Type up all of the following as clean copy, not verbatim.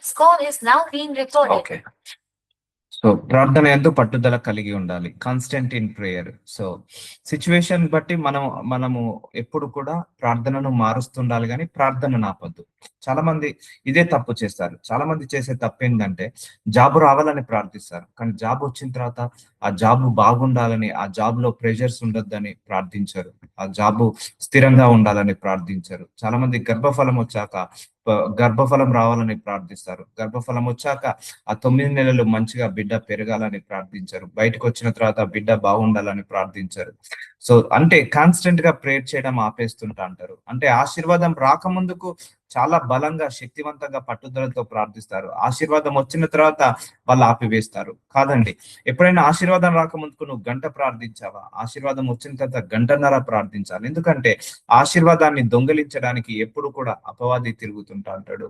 Call is now being recorded. Okay. So ప్రార్థన ఎందు పట్టుదల కలిగి ఉండాలి, constant in prayer. So situation బట్టి మనము ఎప్పుడు కూడా ప్రార్థనను మారుస్తుండాలి, కానీ ప్రార్థన ఆపొద్దు. చాలా మంది ఇదే తప్పు చేస్తారు. చాలా మంది చేసే తప్పు ఏంటంటే జాబ్ రావాలని ప్రార్థిస్తారు, కానీ జాబ్ వచ్చిన తర్వాత ఆ జాబ్ బాగుండాలని, ఆ జాబ్ లో ప్రెషర్స్ ఉండొద్దని ప్రార్థించరు, ఆ జాబ్ స్థిరంగా ఉండాలని ప్రార్థించరు. చాలా మంది గర్భఫలం వచ్చాక గర్భఫలం రావాలని ప్రార్థిస్తారు, గర్భఫలం వచ్చాక ఆ 9 నెలలు మంచిగా బిడ్డ పెరగాలని ప్రార్థించారు, బయటకు వచ్చిన తర్వాత బిడ్డ బాగుండాలని ప్రార్థించారు. సో అంటే కాన్స్టెంట్ గా ప్రేయర్ చేయడం ఆపేస్తుంటా అంటారు. అంటే ఆశీర్వాదం రాకముందుకు చాలా బలంగా శక్తివంతంగా పట్టుదలతో ప్రార్థిస్తారు, ఆశీర్వాదం వచ్చిన తర్వాత వాళ్ళు ఆపివేస్తారు. కాదండి, ఎప్పుడైనా ఆశీర్వాదం రాకముందుకు నువ్వు గంట ప్రార్థించావా? ఆశీర్వాదం వచ్చిన తర్వాత గంటన్నర ప్రార్థించాలి. ఎందుకంటే ఆశీర్వాదాన్ని దొంగిలించడానికి ఎప్పుడు కూడా అపవాది తిరుగుతుంటా అంటాడు.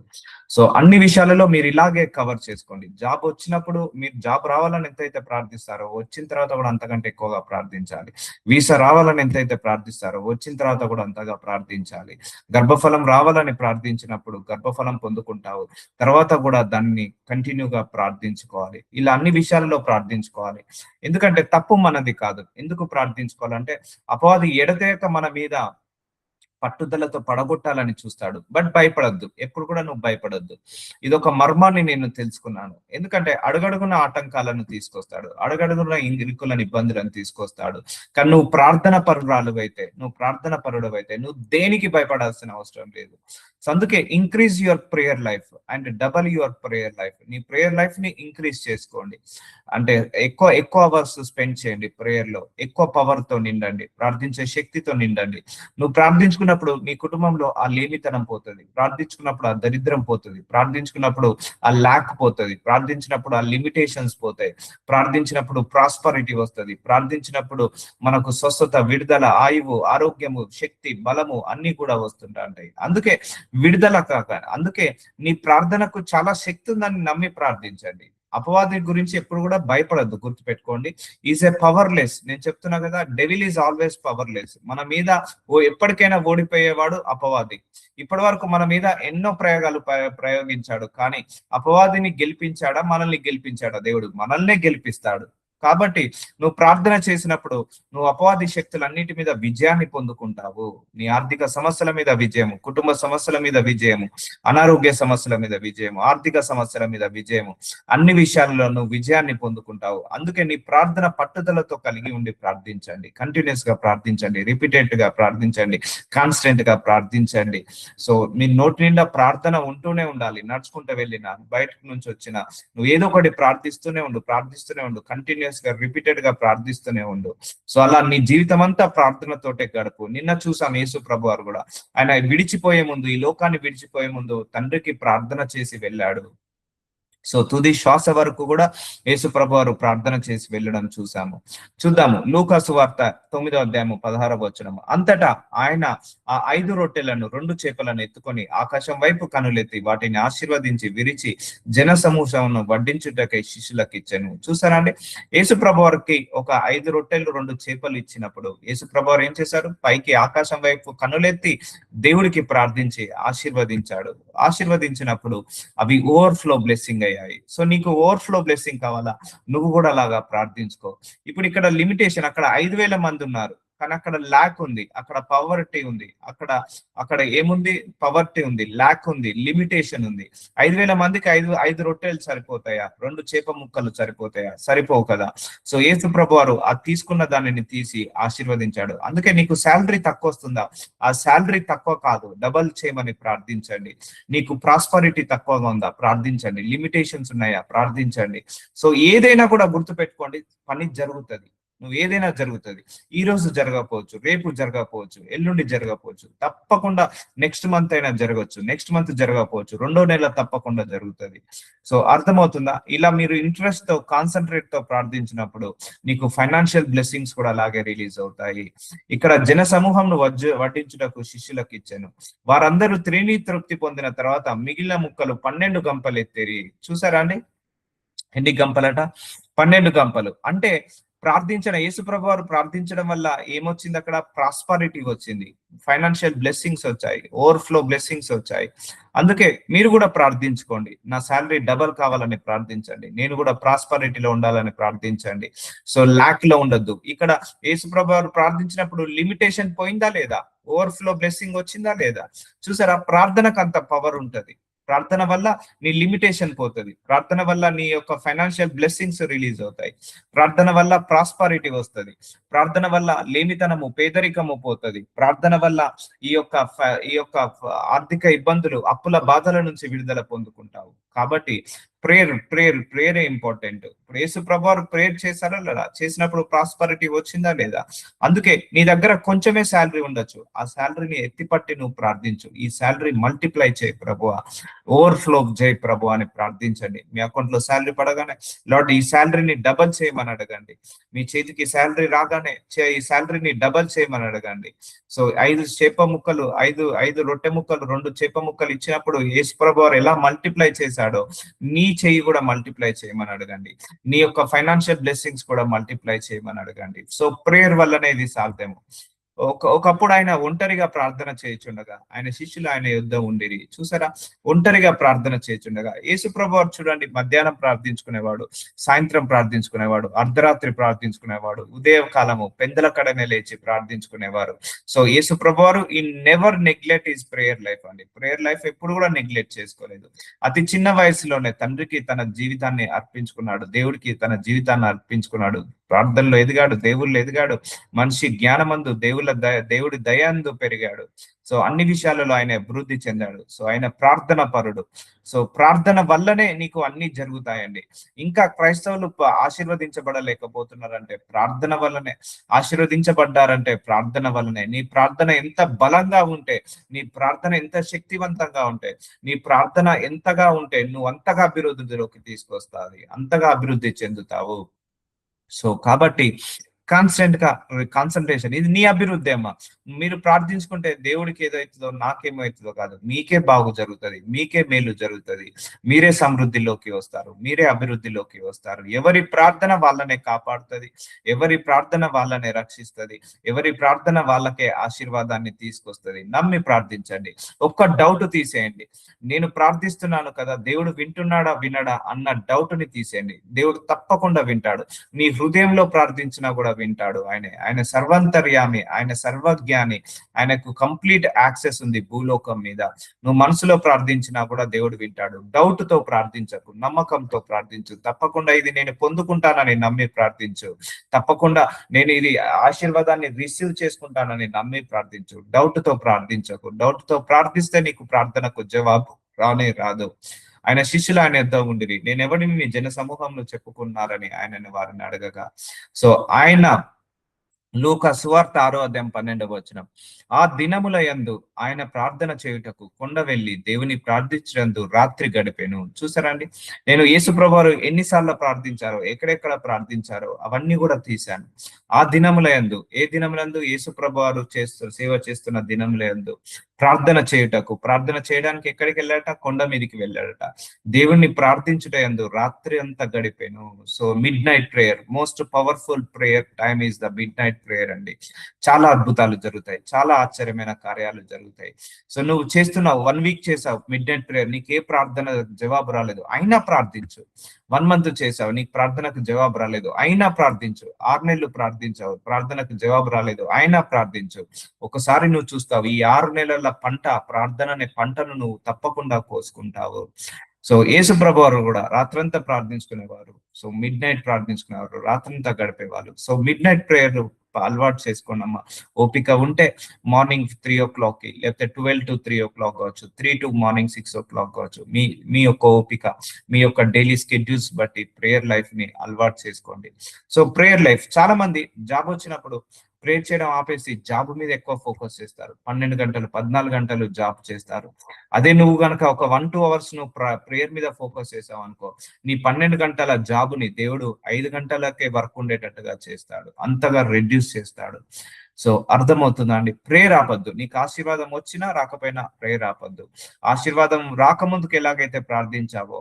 సో అన్ని విషయాలలో మీరు ఇలాగే కవర్ చేసుకోండి. జాబ్ వచ్చినప్పుడు మీరు జాబ్ రావాలని ఎంతైతే ప్రార్థిస్తారో వచ్చిన తర్వాత కూడా అంతకంటే ఎక్కువగా ప్రార్థించాలి. వీసా రావాలని ఎంతైతే ప్రార్థిస్తారో వచ్చిన తర్వాత కూడా అంతగా ప్రార్థించాలి. గర్భఫలం రావాలని ప్రార్థించినప్పుడు గర్భఫలం పొందుకుంటావు, తర్వాత కూడా దాన్ని కంటిన్యూగా ప్రార్థించుకోవాలి. ఇలా అన్ని విషయాలలో ప్రార్థించుకోవాలి. ఎందుకంటే తప్పు మనది కాదు. ఎందుకు ప్రార్థించుకోవాలంటే అపవాది ఎడతెగక మన మీద పట్టుదలతో పడగొట్టాలని చూస్తాడు. బట్ భయపడద్దు, ఎప్పుడు కూడా నువ్వు భయపడద్దు. ఇదొక మర్మాన్ని నేను తెలుసుకున్నాను. ఎందుకంటే అడుగడుగున ఆటంకాలను తీసుకొస్తాడు, అడుగడుగున ఇరుకులను ఇబ్బందులను తీసుకొస్తాడు. కానీ నువ్వు ప్రార్థన పరుడవైతే నువ్వు దేనికి భయపడాల్సిన అవసరం లేదు. సో అందుకే increase your prayer life and double your prayer life. నీ ప్రేయర్ లైఫ్ ని ఇంక్రీజ్ చేసుకోండి. అంటే ఎక్కువ అవర్స్ స్పెండ్ చేయండి ప్రేయర్ లో, ఎక్కువ పవర్ తో నిండండి, ప్రార్థించే శక్తితో నిండండి. నువ్వు ప్రార్థించుకున్నప్పుడు నీ కుటుంబంలో ఆ లేమితనం పోతుంది, ప్రార్థించుకున్నప్పుడు ఆ దరిద్రం పోతుంది, ప్రార్థించుకున్నప్పుడు ఆ ల్యాక్ పోతుంది, ప్రార్థించినప్పుడు ఆ లిమిటేషన్స్ పోతాయి, ప్రార్థించినప్పుడు ప్రాస్పరిటీ వస్తుంది, ప్రార్థించినప్పుడు మనకు స్వస్థత, విడుదల, ఆయువు, ఆరోగ్యము, శక్తి, బలము అన్ని కూడా వస్తుంటాయి. అందుకే విడుదల అందుకే నీ ప్రార్థనకు చాలా శక్తి ఉందని నమ్మి ప్రార్థించండి. అపవాది గురించి ఎప్పుడు కూడా భయపడద్దు. గుర్తుపెట్టుకోండి, ఈజ్ ఏ పవర్లెస్. నేను చెప్తున్నా కదా, డెవిల్ ఈజ్ ఆల్వేస్ పవర్లెస్. మన మీద ఎప్పటికైనా ఓడిపోయేవాడు అపవాది. ఇప్పటి వరకు మన మీద ఎన్నో ప్రయోగాలు ప్రయోగించాడు, కానీ అపవాదిని గెలిపించాడా? మనల్ని గెలిపించాడా? దేవుడు మనల్నే గెలిపిస్తాడు. కాబట్టి నువ్వు ప్రార్థన చేసినప్పుడు నువ్వు అపవాది శక్తులన్నిటి మీద విజయాన్ని పొందుకుంటావు. నీ ఆర్థిక సమస్యల మీద విజయము, కుటుంబ సమస్యల మీద విజయము, అనారోగ్య సమస్యల మీద విజయము, ఆర్థిక సమస్యల మీద విజయము, అన్ని విషయాల్లో నువ్వు విజయాన్ని పొందుకుంటావు. అందుకే నీ ప్రార్థన పట్టుదలతో కలిగి ఉండి ప్రార్థించండి, కంటిన్యూస్ గా ప్రార్థించండి, రిపీటెడ్ గా ప్రార్థించండి, కాన్స్టెంట్ గా ప్రార్థించండి. సో నీ నోటి నిండా ప్రార్థన ఉంటూనే ఉండాలి. నడుచుకుంటూ వెళ్ళినా, బయటకు నుంచి వచ్చినా నువ్వు ఏదో ఒకటి ప్రార్థిస్తూనే ఉండు, కంటిన్యూస్ గా రిపీటెడ్ గా ప్రార్థిస్తూనే ఉండు. సో అలా నీ జీవితం అంతా ప్రార్థనతోటే గడుపు. నిన్న చూసాం యేసు ప్రభు వారు కూడా, ఆయన విడిచిపోయే ముందు, ఈ లోకాన్ని విడిచిపోయే ముందు తండ్రికి ప్రార్థన చేసి వెళ్ళాడు. సో తుది శ్వాస వరకు కూడా యేసు ప్రభు వారు ప్రార్థన చేసి వెళ్ళడం చూద్దాము. లూకా సువార్త 9వ అధ్యాయము 16వ వచనము. అంతటా ఆయన ఆ 5 రొట్టెలను 2 చేపలను ఎత్తుకొని ఆకాశం వైపు కనులెత్తి వాటిని ఆశీర్వదించి విరిచి జన సమూహమును వడ్డించుటకై శిష్యులకు ఇచ్చాను. చూసారా అండి, యేసు ప్రభు వారికి ఒక 5 రొట్టెలు 2 చేపలు ఇచ్చినప్పుడు యేసు ప్రభు వారు ఏం చేశారు? పైకి ఆకాశం వైపు కనులెత్తి దేవుడికి ప్రార్థించి ఆశీర్వదించినప్పుడు అవి ఓవర్ఫ్లో బ్లెస్సింగ్ అయ్యాయి. సో నీకు ఓవర్ఫ్లో బ్లెస్సింగ్ కావాలా? నువ్వు కూడా అలాగా ప్రార్థించుకో. ఇప్పుడు ఇక్కడ లిమిటేషన్, అక్కడ 5,000 మంది ఉన్నారు, కానీ అక్కడ ల్యాక్ ఉంది, అక్కడ పవర్టీ ఉంది, అక్కడ ఏముంది? పవర్టీ ఉంది, ల్యాక్ ఉంది, లిమిటేషన్ ఉంది. 5,000 మందికి 5 రొట్టెలు సరిపోతాయా? 2 చేప ముక్కలు సరిపోతాయా? సరిపోవు కదా. సో యేసు ప్రభు వారు ఆ తీసుకున్న దానిని తీసి ఆశీర్వదించాడు. అందుకే నీకు శాలరీ తక్కువ వస్తుందా? ఆ శాలరీ తక్కువ కాదు, డబల్ చేయమని ప్రార్థించండి. నీకు ప్రాస్పరిటీ తక్కువగా ఉందా? ప్రార్థించండి. లిమిటేషన్స్ ఉన్నాయా? ప్రార్థించండి. సో ఏదైనా కూడా గుర్తుపెట్టుకోండి, పని జరుగుతుంది. నువ్వు ఏదైనా జరుగుతుంది. ఈ రోజు జరగకపోవచ్చు, రేపు జరగకపోవచ్చు, ఎల్లుండి జరగకపోవచ్చు, తప్పకుండా నెక్స్ట్ మంత్ అయినా జరగవచ్చు, నెక్స్ట్ మంత్ జరగకపోవచ్చు, 2వ నెల తప్పకుండా జరుగుతుంది. సో అర్థమవుతుందా? ఇలా మీరు ఇంట్రెస్ట్ తో, కాన్సన్ట్రేట్ తో ప్రార్థించినప్పుడు నీకు ఫైనాన్షియల్ బ్లెస్సింగ్స్ కూడా అలాగే రిలీజ్ అవుతాయి. ఇక్కడ జన సమూహంను వడ్డించుటకు శిష్యులకు ఇచ్చాను. వారందరూ తృప్తి పొందిన తర్వాత మిగిలిన ముక్కలు 12 గంపలు ఎత్తేరి. చూసారా అండి, ఎన్ని గంపలట? 12 గంపలు. అంటే యేసుప్రభు వారు ప్రార్థించడం వల్ల ఏమొచ్చింది? అక్కడ ప్రాస్పరిటీ వచ్చింది, ఫైనాన్షియల్ బ్లెస్సింగ్స్ వచ్చాయి, ఓవర్ఫ్లో బ్లెస్సింగ్స్ వచ్చాయి. అందుకే మీరు కూడా ప్రార్థించుకోండి, నా శాలరీ డబల్ కావాలని ప్రార్థించండి, నేను కూడా ప్రాస్పరిటీలో ఉండాలని ప్రార్థించండి. సో ల్యాక్ లో ఉండొద్దు. ఇక్కడ యేసుప్రభు వారు ప్రార్థించినప్పుడు లిమిటేషన్ పోయిందా లేదా? ఓవర్ఫ్లో బ్లెస్సింగ్ వచ్చిందా లేదా? చూసారా, ప్రార్థనకు అంత పవర్ ఉంటది. ప్రార్థన వల్ల నీ లిమిటేషన్ పోతుంది, ప్రార్థన వల్ల నీ యొక్క ఫైనాన్షియల్ బ్లెస్సింగ్స్ రిలీజ్ అవుతాయి, ప్రార్థన వల్ల ప్రాస్పరిటీ వస్తుంది, ప్రార్థన వల్ల లేమితనము పేదరికము పోతుంది, ప్రార్థన వల్ల ఈ యొక్క ఆర్థిక ఇబ్బందులు అప్పుల బాధల నుంచి విడుదల పొందుకుంటావు. కాబట్టి ప్రేయర్ ఇంపార్టెంట్. ఇప్పుడు యేసు ప్రభు వారు ప్రేయర్ చేశారా లేదా? చేసినప్పుడు ప్రాస్పరిటీ వచ్చిందా లేదా? అందుకే నీ దగ్గర కొంచెమే శాలరీ ఉండొచ్చు, ఆ శాలరీని ఎత్తిపట్టి నువ్వు ప్రార్థించు, ఈ శాలరీ మల్టిప్లై చేయి ప్రభువా, ఓవర్ఫ్లో చేయి ప్రభు అని ప్రార్థించండి. మీ అకౌంట్ లో శాలరీ పడగానే లార్డ్ ఈ శాలరీని డబల్ చేయమని అడగండి. మీ చేతికి శాలరీ రాగానే ఈ శాలరీని డబల్ చేయమని అడగండి. సో 5 చేప ముక్కలు, ఐదు రొట్టె ముక్కలు, 2 చేప ముక్కలు ఇచ్చినప్పుడు యేసు ప్రభు వారు ఎలా మల్టిప్లై చేశాడో నీ చెయ్యి కూడా మల్టిప్లై చేయమని అడగండి. నీ యొక్క ఫైనాన్షియల్ బ్లెస్సింగ్స్ కూడా మల్టిప్లై చేయమని అడగండి. సో ప్రేయర్ వల్లనే ఇది సాధ్యము. ఒకప్పుడు ఆయన ఒంటరిగా ప్రార్థన చేయుచుండగా ఆయన శిష్యులు ఆయన యుద్ధ ఉండిరి. చూసారా, ఒంటరిగా ప్రార్థన చేయుచుండగా యేసు ప్రభు వారు చూడండి, మధ్యాహ్నం ప్రార్థించుకునేవాడు, సాయంత్రం ప్రార్థించుకునేవాడు, అర్ధరాత్రి ప్రార్థించుకునేవాడు, ఉదయ కాలము పెందల కడనే లేచి ప్రార్థించుకునేవారు. సో యేసు ప్రభు వారు ఈ never neglect his prayer life అండి. ప్రేయర్ లైఫ్ ఎప్పుడు కూడా నెగ్లెక్ట్ చేసుకోలేదు. అతి చిన్న వయసులోనే తండ్రికి తన జీవితాన్ని అర్పించుకున్నాడు, దేవుడికి తన జీవితాన్ని అర్పించుకున్నాడు, ప్రార్థనలో ఎదిగాడు, దేవుళ్ళు ఎదిగాడు, మనిషి జ్ఞానమందు దేవుడి దయాందు పెరిగాడు. సో అన్ని విషయాలలో ఆయన అభివృద్ధి చెందాడు. సో ఆయన ప్రార్థన పరుడు. సో ప్రార్థన వల్లనే నీకు అన్ని జరుగుతాయండి. ఇంకా క్రైస్తవులు ఆశీర్వదించబడలేకపోతున్నారంటే ప్రార్థన వల్లనే, ఆశీర్వదించబడ్డారంటే ప్రార్థన వల్లనే. నీ ప్రార్థన ఎంత బలంగా ఉంటే, నీ ప్రార్థన ఎంత శక్తివంతంగా ఉంటే, నీ ప్రార్థన ఎంతగా ఉంటే నువ్వు అంతగా అభివృద్ధిలోకి తీసుకొస్తావు, అంతగా అభివృద్ధి చెందుతావు. సో కాబట్టి కాన్స్టెంట్ గా కాన్సన్ట్రేషన్, ఇది నీ అభివృద్ధి అమ్మా. మీరు ప్రార్థించుకుంటే దేవుడికి ఏదైతుందో నాకేమవుతుందో కాదు, మీకే బాగు జరుగుతుంది, మీకే మేలు జరుగుతుంది, మీరే సమృద్ధిలోకి వస్తారు, మీరే అభివృద్ధిలోకి వస్తారు. ఎవరి ప్రార్థన వాళ్ళనే కాపాడుతుంది, ఎవరి ప్రార్థన వాళ్ళనే రక్షిస్తుంది, ఎవరి ప్రార్థన వాళ్ళకే ఆశీర్వాదాన్ని తీసుకొస్తుంది. నమ్మి ప్రార్థించండి. ఒక్క డౌట్ తీసేయండి, నేను ప్రార్థిస్తున్నాను కదా, దేవుడు వింటున్నాడా వినడా అన్న డౌట్ ని తీసేయండి. దేవుడు తప్పకుండా వింటాడు. నీ హృదయంలో ప్రార్థించినా కూడా వింటాడు. ఆయన సర్వంతర్యామి, ఆయన సర్వజ్ఞాని, ఆయనకు కంప్లీట్ యాక్సెస్ ఉంది భూలోకం మీద. నువ్వు మనసులో ప్రార్థించినా కూడా దేవుడు వింటాడు. డౌట్ తో ప్రార్థించకు, నమ్మకంతో ప్రార్థించు. తప్పకుండా ఇది నేను పొందుకుంటానని నమ్మి ప్రార్థించు. తప్పకుండా నేను ఇది ఆశీర్వాదాన్ని రిసీవ్ చేసుకుంటానని నమ్మి ప్రార్థించు. డౌట్ తో ప్రార్థించకు. డౌట్ తో ప్రార్థిస్తే నీకు ప్రార్థనకు జవాబు రానే రాదు. ఆయన శిష్యులు ఆయన యుద్ధ ఉండిరి, నేను ఎవరిని మీ జన సమూహంలో చెప్పుకున్నారని ఆయనని వారిని అడగగా. సో ఆయన లూకా సువార్త 6:12 ఆ దినముల యందు ఆయన ప్రార్థన చేయుటకు కొండ వెళ్లి దేవుని ప్రార్థించడందు రాత్రి గడిపెను. చూసారండి, నేను యేసు ప్రభువారు ఎన్నిసార్లు ప్రార్థించారో, ఎక్కడెక్కడ ప్రార్థించారో అవన్నీ కూడా తీశాను. ఆ దినముల యందు, ఏ దినములందు? యేసు ప్రభువారు సేవ చేస్తున్న దినముల యందు ప్రార్థన చేయుటకు, ప్రార్థన చేయడానికి ఎక్కడికి వెళ్ళాడట? కొండ మీదకి వెళ్ళాడట. దేవుణ్ణి ప్రార్థించుట యందు రాత్రి అంతా గడిపాను. So mid night prayer, most powerful prayer time is the mid night prayer అండి. చాలా అద్భుతాలు జరుగుతాయి, చాలా ఆశ్చర్యమైన కార్యాలు జరుగుతాయి. సో నువ్వు చేస్తున్నావు, 1 వీక్ చేసావు మిడ్ నైట్ ప్రేయర్, నీకే ప్రార్థన జవాబు రాలేదు, అయినా ప్రార్థించు. 1 మంత్ చేసావు, నీకు ప్రార్థనకు జవాబు రాలేదు, అయినా ప్రార్థించు. 6 నెలలు ప్రార్థించావు, ప్రార్థనకు జవాబు రాలేదు, అయినా ప్రార్థించు. ఒకసారి నువ్వు చూస్తావు, ఈ 6 నెలల పంట, ప్రార్థన అనే పంటను నువ్వు తప్పకుండా కోసుకుంటావు. సో యేసు ప్రభువారు కూడా రాత్రంతా ప్రార్థించుకునేవారు. సో మిడ్ నైట్ ప్రార్థించుకునేవారు, రాత్రంతా గడిపేవాళ్ళు. సో మిడ్ నైట్ ప్రేయర్ అలవాటు చేసుకోండమ్మా. ఓపిక ఉంటే మార్నింగ్ 3 o'clock కి, లేకపోతే 12 to 3 o'clock కావచ్చు, 3 to మార్నింగ్ 6 o'clock కావచ్చు. మీ యొక్క ఓపిక, మీ యొక్క డైలీ స్కెడ్యూల్స్ బట్టి ప్రేయర్ లైఫ్ ని అలవాటు చేసుకోండి. సో ప్రేయర్ లైఫ్, చాలా మంది జాబ్ వచ్చినప్పుడు ప్రేయర్ చేయడం ఆపేసి జాబ్ మీద ఎక్కువ ఫోకస్ చేస్తారు. 12 గంటలు 14 గంటలు జాబ్ చేస్తారు. అదే నువ్వు గనక ఒక 1-2 hours నువ్వు ప్రేయర్ మీద ఫోకస్ చేసావు అనుకో, నీ 12 గంటల జాబ్ ని దేవుడు 5 గంటలకే వర్క్ ఉండేటట్టుగా చేస్తాడు, అంతగా రెడ్యూస్ చేస్తాడు. సో అర్థమవుతుందా అండి? ప్రేయర్ ఆపద్దు. నీకు ఆశీర్వాదం వచ్చినా రాకపోయినా ప్రేయర్ ఆపద్దు. ఆశీర్వాదం రాకముందుకు ఎలాగైతే ప్రార్థించావో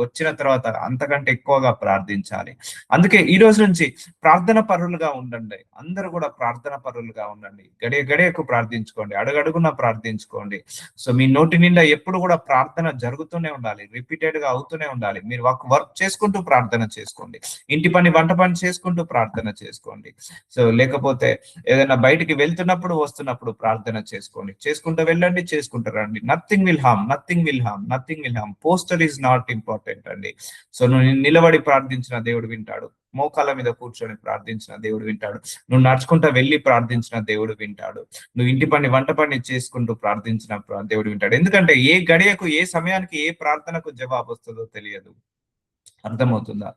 వచ్చిన తర్వాత అంతకంటే ఎక్కువగా ప్రార్థించాలి. అందుకే ఈ రోజు నుంచి ప్రార్థన పరులుగా ఉండండి. అందరూ కూడా ప్రార్థన పరులుగా ఉండండి. గడియ గడియకు ప్రార్థించుకోండి, అడుగడుగున ప్రార్థించుకోండి. సో మీ నోటి నిండా ఎప్పుడు కూడా ప్రార్థన జరుగుతూనే ఉండాలి, రిపీటెడ్ గా అవుతూనే ఉండాలి. మీరు వర్క్ చేసుకుంటూ ప్రార్థన చేసుకోండి, ఇంటి పని వంట పని చేసుకుంటూ ప్రార్థన చేసుకోండి. సో లేకపోతే ఏదైనా బయటికి వెళ్తున్నప్పుడు వస్తున్నప్పుడు ప్రార్థన చేసుకోండి. చేసుకుంటూ వెళ్ళండి, చేసుకుంటూ రండి. Nothing will harm, nothing will harm, nothing will harm. Poster is not important అండి. సో నువ్వు నిలబడి ప్రార్థించిన దేవుడు వింటాడు, మోకాళ్ళ మీద కూర్చొని ప్రార్థించిన దేవుడు వింటాడు, నువ్వు నడుచుకుంటా వెళ్ళి ప్రార్థించిన దేవుడు వింటాడు, నువ్వు ఇంటి పని వంట పని చేసుకుంటూ ప్రార్థించిన దేవుడు వింటాడు. ఎందుకంటే ఏ గడియకు ఏ సమయానికి ఏ ప్రార్థనకు జవాబు వస్తుందో తెలియదు. అర్థమవుతుందా?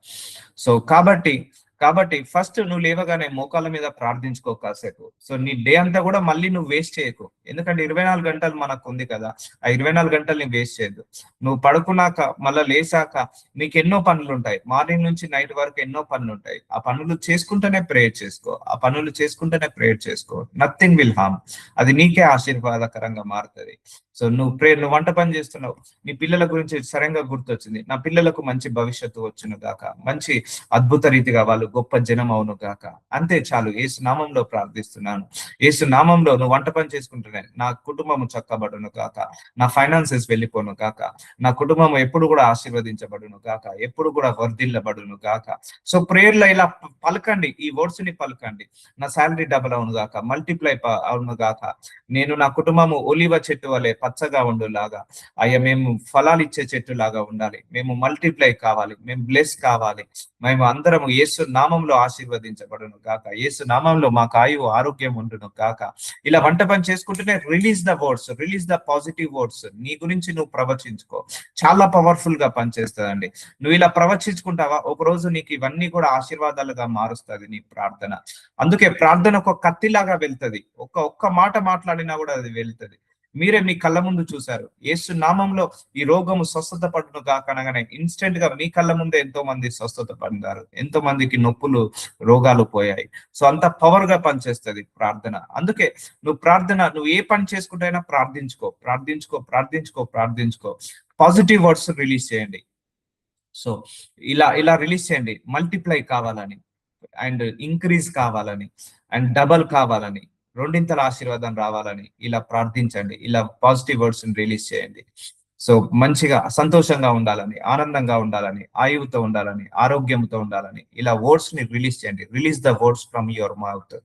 సో కాబట్టి ఫస్ట్ నువ్వు లేవగానే మోకాళ్ళ మీద ప్రార్థించుకో కాసేపు. సో నీ డే అంతా కూడా మళ్ళీ నువ్వు వేస్ట్ చేయకు. ఎందుకంటే 24 గంటలు మనకు ఉంది కదా, ఆ 24 గంటల్ని వేస్ట్ చేయద్దు. నువ్వు పడుకున్నాక మళ్ళీ లేసాక నీకు ఎన్నో పనులు ఉంటాయి, మార్నింగ్ నుంచి నైట్ వరకు ఎన్నో పనులు ఉంటాయి. ఆ పనులు చేసుకుంటూనే ప్రేయర్ చేసుకో, ఆ పనులు చేసుకుంటూనే ప్రేయర్ చేసుకో. Nothing will harm. అది నీకే ఆశీర్వాదకరంగా మారుతుంది. సో నువ్వు వంట పని చేస్తున్నావు, నీ పిల్లల గురించి సరంగా గుర్తొచ్చింది, నా పిల్లలకు మంచి భవిష్యత్తు వచ్చును గాక, మంచి అద్భుత రీతిగా వాళ్ళు గొప్ప జనం అవును గాక. అంతే చాలు. యేసు నామంలో ప్రార్థిస్తున్నాను. యేసు నామంలో నువ్వు వంట పని చేసుకుంటున్నా, నా కుటుంబము చక్కబడును గాక, నా ఫైనాన్సెస్ వెళ్ళిపోను గాక, నా కుటుంబం ఎప్పుడు కూడా ఆశీర్వదించబడును గాక, ఎప్పుడు కూడా వర్ధిల్లబడును గాక. సో ప్రేయర్ లో ఇలా పలకండి, ఈ వర్డ్స్ ని పలకండి. నా శాలరీ డబుల్ అవును గాక, మల్టిప్లై అవును గాక, నేను నా కుటుంబము ఒలివ చెట్టు వలె పచ్చగా ఉండులాగా, అయ్యా మేము ఫలాలు ఇచ్చే చెట్టు లాగా ఉండాలి, మేము మల్టిప్లై కావాలి, మేము బ్లెస్ కావాలి, మేము అందరము యేసు నామంలో ఆశీర్వదించబడును గాక, యేసు నామంలో మాకు ఆయువు ఆరోగ్యం ఉండును గాక. ఇలా వంట పని చేసుకుంటూనే release the words, release the positive words. నీ గురించి నువ్వు ప్రవచించుకో, చాలా పవర్ఫుల్ గా పనిచేస్తుందండి. నువ్వు ఇలా ప్రవచించుకుంటావా, ఒక రోజు నీకు ఇవన్నీ కూడా ఆశీర్వాదాలుగా మారుస్తుంది నీ ప్రార్థన. అందుకే ప్రార్థన ఒక కత్తిలాగా వెళ్తది, ఒక్క మాట మాట్లాడినా కూడా అది వెళ్తది. మీరే మీ కళ్ళ ముందు చూశారు, యేసు నామంలో ఈ రోగము స్వస్థత పడును గాక అనగానే ఇన్స్టెంట్ గా మీ కళ్ళ ముందే ఎంతో మంది స్వస్థత పడినారు, ఎంతో మందికి నొప్పులు రోగాలు పోయాయి. సో అంత పవర్ గా పనిచేస్తుంది ప్రార్థన. అందుకే నువ్వు ఏ పని చేసుకుంటైనా ప్రార్థించుకో, ప్రార్థించుకో, ప్రార్థించుకో, ప్రార్థించుకో. పాజిటివ్ వర్డ్స్ రిలీజ్ చేయండి. సో ఇలా రిలీజ్ చేయండి, మల్టిప్లై కావాలని, అండ్ ఇంక్రీజ్ కావాలని, అండ్ డబల్ కావాలని, రెండింతల ఆశీర్వాదం రావాలని ఇలా ప్రార్థించండి. ఇలా పాజిటివ్ వర్డ్స్ రిలీజ్ చేయండి. సో మంచిగా సంతోషంగా ఉండాలని, ఆనందంగా ఉండాలని, ఆయువుతో ఉండాలని, ఆరోగ్యంతో ఉండాలని ఇలా వర్డ్స్ ని రిలీజ్ చేయండి. Release the words from your mouth.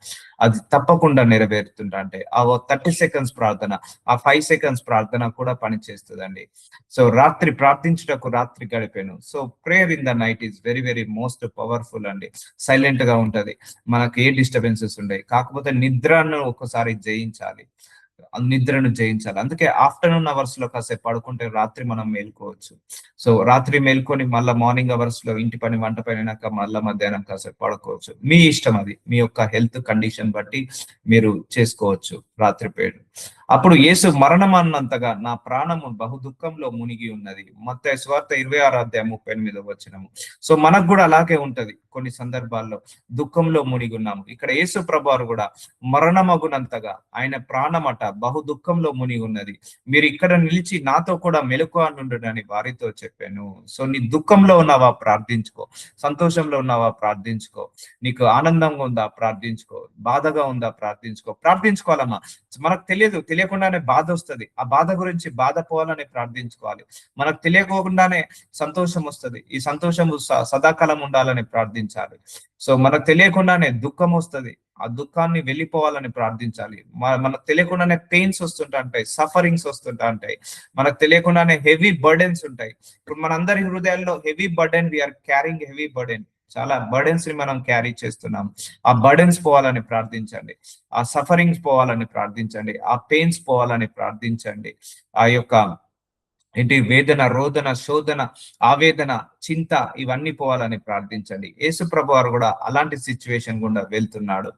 అది తప్పకుండా నెరవేరుతుంటా. అంటే ఆ 30 సెకండ్స్ ప్రార్థన, ఆ 5 సెకండ్స్ ప్రార్థన కూడా పనిచేస్తుందండి. సో రాత్రి ప్రార్థించుటకు రాత్రి గడిపాను. So prayer in the night is very very most powerful అండి. సైలెంట్ గా ఉంటది, మనకి ఏ డిస్టర్బెన్సెస్ ఉండవు. కాకపోతే నిద్రను ఒకసారి జయించాలి, అందుకే ఆఫ్టర్నూన్ అవర్స్ లో కాసేపు పడుకుంటే రాత్రి మనం మేల్కోవచ్చు. సో రాత్రి మేల్కొని మళ్ళీ మార్నింగ్ అవర్స్ లో ఇంటి పని వంట పైనాక మళ్ళీ మధ్యాహ్నం కాసేపు పడుకోవచ్చు. మీ ఇష్టం, అది మీ యొక్క హెల్త్ కండిషన్ బట్టి మీరు చేసుకోవచ్చు రాత్రి పేరు. అప్పుడు యేసు మరణం అన్నంతగా నా ప్రాణము బహు దుఃఖంలో మునిగి ఉన్నది. మత్తయి సువార్త 26:38 వచనము. సో మనకు కూడా అలాగే ఉంటది, కొన్ని సందర్భాల్లో దుఃఖంలో మునిగి ఉన్నాము. ఇక్కడ యేసు ప్రభువారు కూడా మరణమగునంతగా ఆయన ప్రాణమట బహు దుఃఖంలో మునిగి ఉన్నది, మీరు ఇక్కడ నిలిచి నాతో కూడా మెలకువ నుండునని వారితో చెప్పాను. సో నీ దుఃఖంలో ఉన్నావా, ప్రార్థించుకో. సంతోషంలో ఉన్నావా, ప్రార్థించుకో. నీకు ఆనందంగా ఉందా, ప్రార్థించుకో. బాధగా ఉందా, ప్రార్థించుకోవాలమ్మా. మనకు తెలియకుండానే బాధ వస్తుంది, ఆ బాధ గురించి బాధపోవాలని ప్రార్థించుకోవాలి. మనకు తెలియకుండానే సంతోషం వస్తుంది, ఈ సంతోషము సదాకాలం ఉండాలని ప్రార్థించాలి. సో మనకు తెలియకుండానే దుఃఖం వస్తుంది, ఆ దుఃఖాన్ని వెళ్ళిపోవాలని ప్రార్థించాలి. మనకు తెలియకుండానే పెయిన్స్ వస్తుంటాయి, సఫరింగ్స్ వస్తుంటాయి, మనకు తెలియకుండానే హెవీ బర్డెన్స్ ఉంటాయి. ఇప్పుడు మనందరి హృదయాల్లో heavy burden, we are carrying heavy burden. చాలా బర్డెన్స్ ని మనం క్యారీ చేస్తున్నాం. ఆ బర్డెన్స్ పోవాలని ప్రార్థించండి, ఆ సఫరింగ్స్ పోవాలని ప్రార్థించండి, ఆ పెయిన్స్ పోవాలని ప్రార్థించండి, ఆ యొక్క ఏంటి వేదన, రోదన, శోధన, ఆవేదన, చింత ఇవన్నీ పోవాలని ప్రార్థించండి. యేసు ప్రభు వారు కూడా అలాంటి సిచ్యువేషన్ గుండా వెళ్తున్నాడు.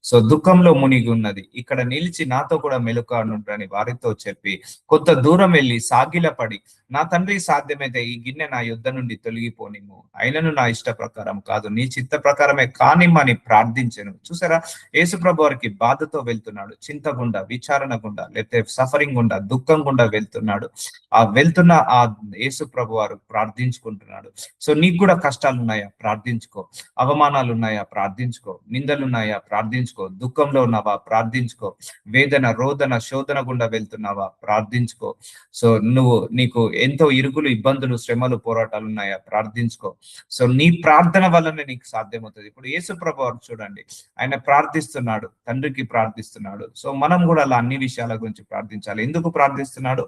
సో దుఃఖంలో మునిగి ఉన్నది, ఇక్కడ నిలిచి నాతో కూడా మెలుకానుంటని వారితో చెప్పి కొంత దూరం వెళ్ళి సాగిలపడి, నా తండ్రి సాధ్యమైతే ఈ గిన్నె నా యుద్ధ నుండి తొలగిపోనిము, అయినను నా ఇష్ట ప్రకారం కాదు నీ చిత్త ప్రకారమే కానిమ్మని ప్రార్థించెను. చూసారా, యేసు ప్రభు వారికి బాధతో వెళ్తున్నాడు, చింత గుండా, విచారణ గుండా, లేకపోతే సఫరింగ్ గుండా, దుఃఖం గుండా వెళ్తున్నాడు. ఆ వెళ్తున్న ఆ యేసు ప్రభు వారు ప్రార్థించుకుంటున్నాడు. సో నీకు కూడా కష్టాలు ఉన్నాయా, ప్రార్థించుకో. అవమానాలు ఉన్నాయా, ప్రార్థించుకో. నిందలు ఉన్నాయా, ప్రార్థించుకో. దుఃఖంలో ఉన్నావా, ప్రార్థించుకో. వేదన, రోదన, శోధన గుండా వెళ్తున్నావా, ప్రార్థించుకో. సో నీకు ఎంతో ఇరుగులు, ఇబ్బందులు, శ్రమలు, పోరాటాలు ఉన్నాయా, ప్రార్థించుకో. సో నీ ప్రార్థన వల్లనే నీకు సాధ్యమవుతుంది. ఇప్పుడు యేసు ప్రభు వారు చూడండి, ఆయన ప్రార్థిస్తున్నాడు, తండ్రికి ప్రార్థిస్తున్నాడు. సో మనం కూడా అలా అన్ని విషయాల గురించి ప్రార్థించాలి. ఎందుకు ప్రార్థిస్తున్నాడు?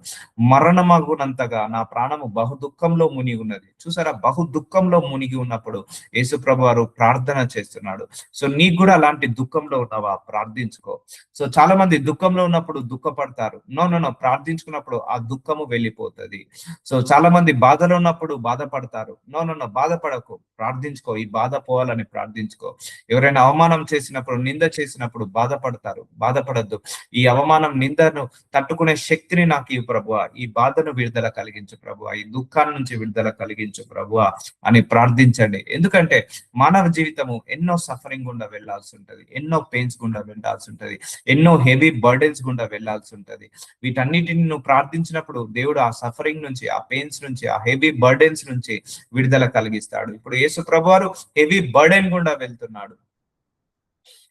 మరణమగునంతగా నా ప్రాణము బహు దుఃఖంలో మునిగి ఉన్నది. చూసారా, బహు దుఃఖంలో మునిగి ఉన్నప్పుడు యేసు ప్రభు వారు ప్రార్థన చేస్తున్నాడు. సో నీకు కూడా అలాంటి దుఃఖంలో ఉన్నావా, ప్రార్థించుకో. సో చాలా మంది దుఃఖంలో ఉన్నప్పుడు దుఃఖపడతారు. నో, ప్రార్థించుకున్నప్పుడు ఆ దుఃఖము వెళ్ళిపోతుంది. సో చాలా మంది బాధలో ఉన్నప్పుడు బాధపడతారు. నో, బాధపడకు, ప్రార్థించుకో. ఈ బాధ పోవాలని ప్రార్థించుకో. ఎవరైనా అవమానం చేసినప్పుడు, నింద చేసినప్పుడు బాధపడతారు. బాధపడద్దు. ఈ అవమానం, నిందను తట్టుకునే శక్తిని నాకు ఈ ప్రభువా, ఈ బాధను విడుదల కలిగించు ప్రభువా, ఈ దుఃఖాన్ని నుంచి విడుదల కలిగించు ప్రభువా అని ప్రార్థించండి. ఎందుకంటే మానవ జీవితము ఎన్నో సఫరింగ్ గుండా వెళ్లాల్సి ఉంటది, ఎన్నో పెయిన్స్ గుండా వెళ్లాల్సి ఉంటది, ఎన్నో హెవీ బర్డెన్స్ గుండా వెళ్లాల్సి ఉంటది. వీటన్నిటిని నువ్వు ప్రార్థించినప్పుడు దేవుడు ఆ సఫరింగ్ నుంచి, ఆ పెయిన్స్ నుంచి, ఆ హెవీ బర్డెన్స్ నుంచి విడుదల కలిగిస్తాడు. ఇప్పుడు యేసు ప్రభువారు హెవీ బర్డెన్ గుండా వెళ్తున్నాడు.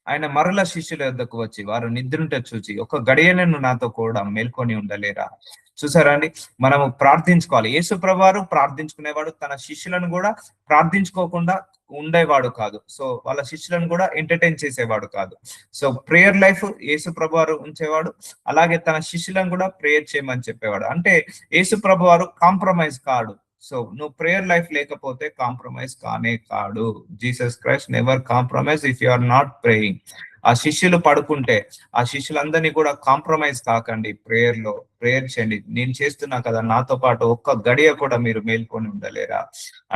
ఆయన మరల శిష్యుల వద్దకు వచ్చి వారు నిద్రుంటే చూచి, ఒక గడియలను నాతో కూడా మేల్కొని ఉండలేరా? చూసారా అండి, మనము ప్రార్థించుకోవాలి. యేసు ప్రభువారు ప్రార్థించుకునేవాడు, తన శిష్యులను కూడా ప్రార్థించుకోకుండా ఉండేవాడు కాదు. సో వాళ్ళ శిష్యులను కూడా ఎంటర్టైన్ చేసేవాడు కాదు. సో ప్రేయర్ లైఫ్ యేసు ప్రభువారు ఉంచేవాడు, అలాగే తన శిష్యులను కూడా ప్రేయర్ చేయమని చెప్పేవాడు. అంటే యేసు ప్రభువారు కాంప్రమైజ్ కాడు. సో నువ్వు ప్రేయర్ లైఫ్ లేకపోతే కాంప్రమైజ్ కానే కాడు. Jesus Christ never compromise if you are not praying. ఆ శిష్యులు పడుకుంటే ఆ శిష్యులందరినీ కూడా కాంప్రమైజ్ కాకండి, ప్రేయర్ చేయండి. నేను చేస్తున్నా కదా, నాతో పాటు ఒక్క గడియ కూడా మీరు మేల్కొని ఉండలేరా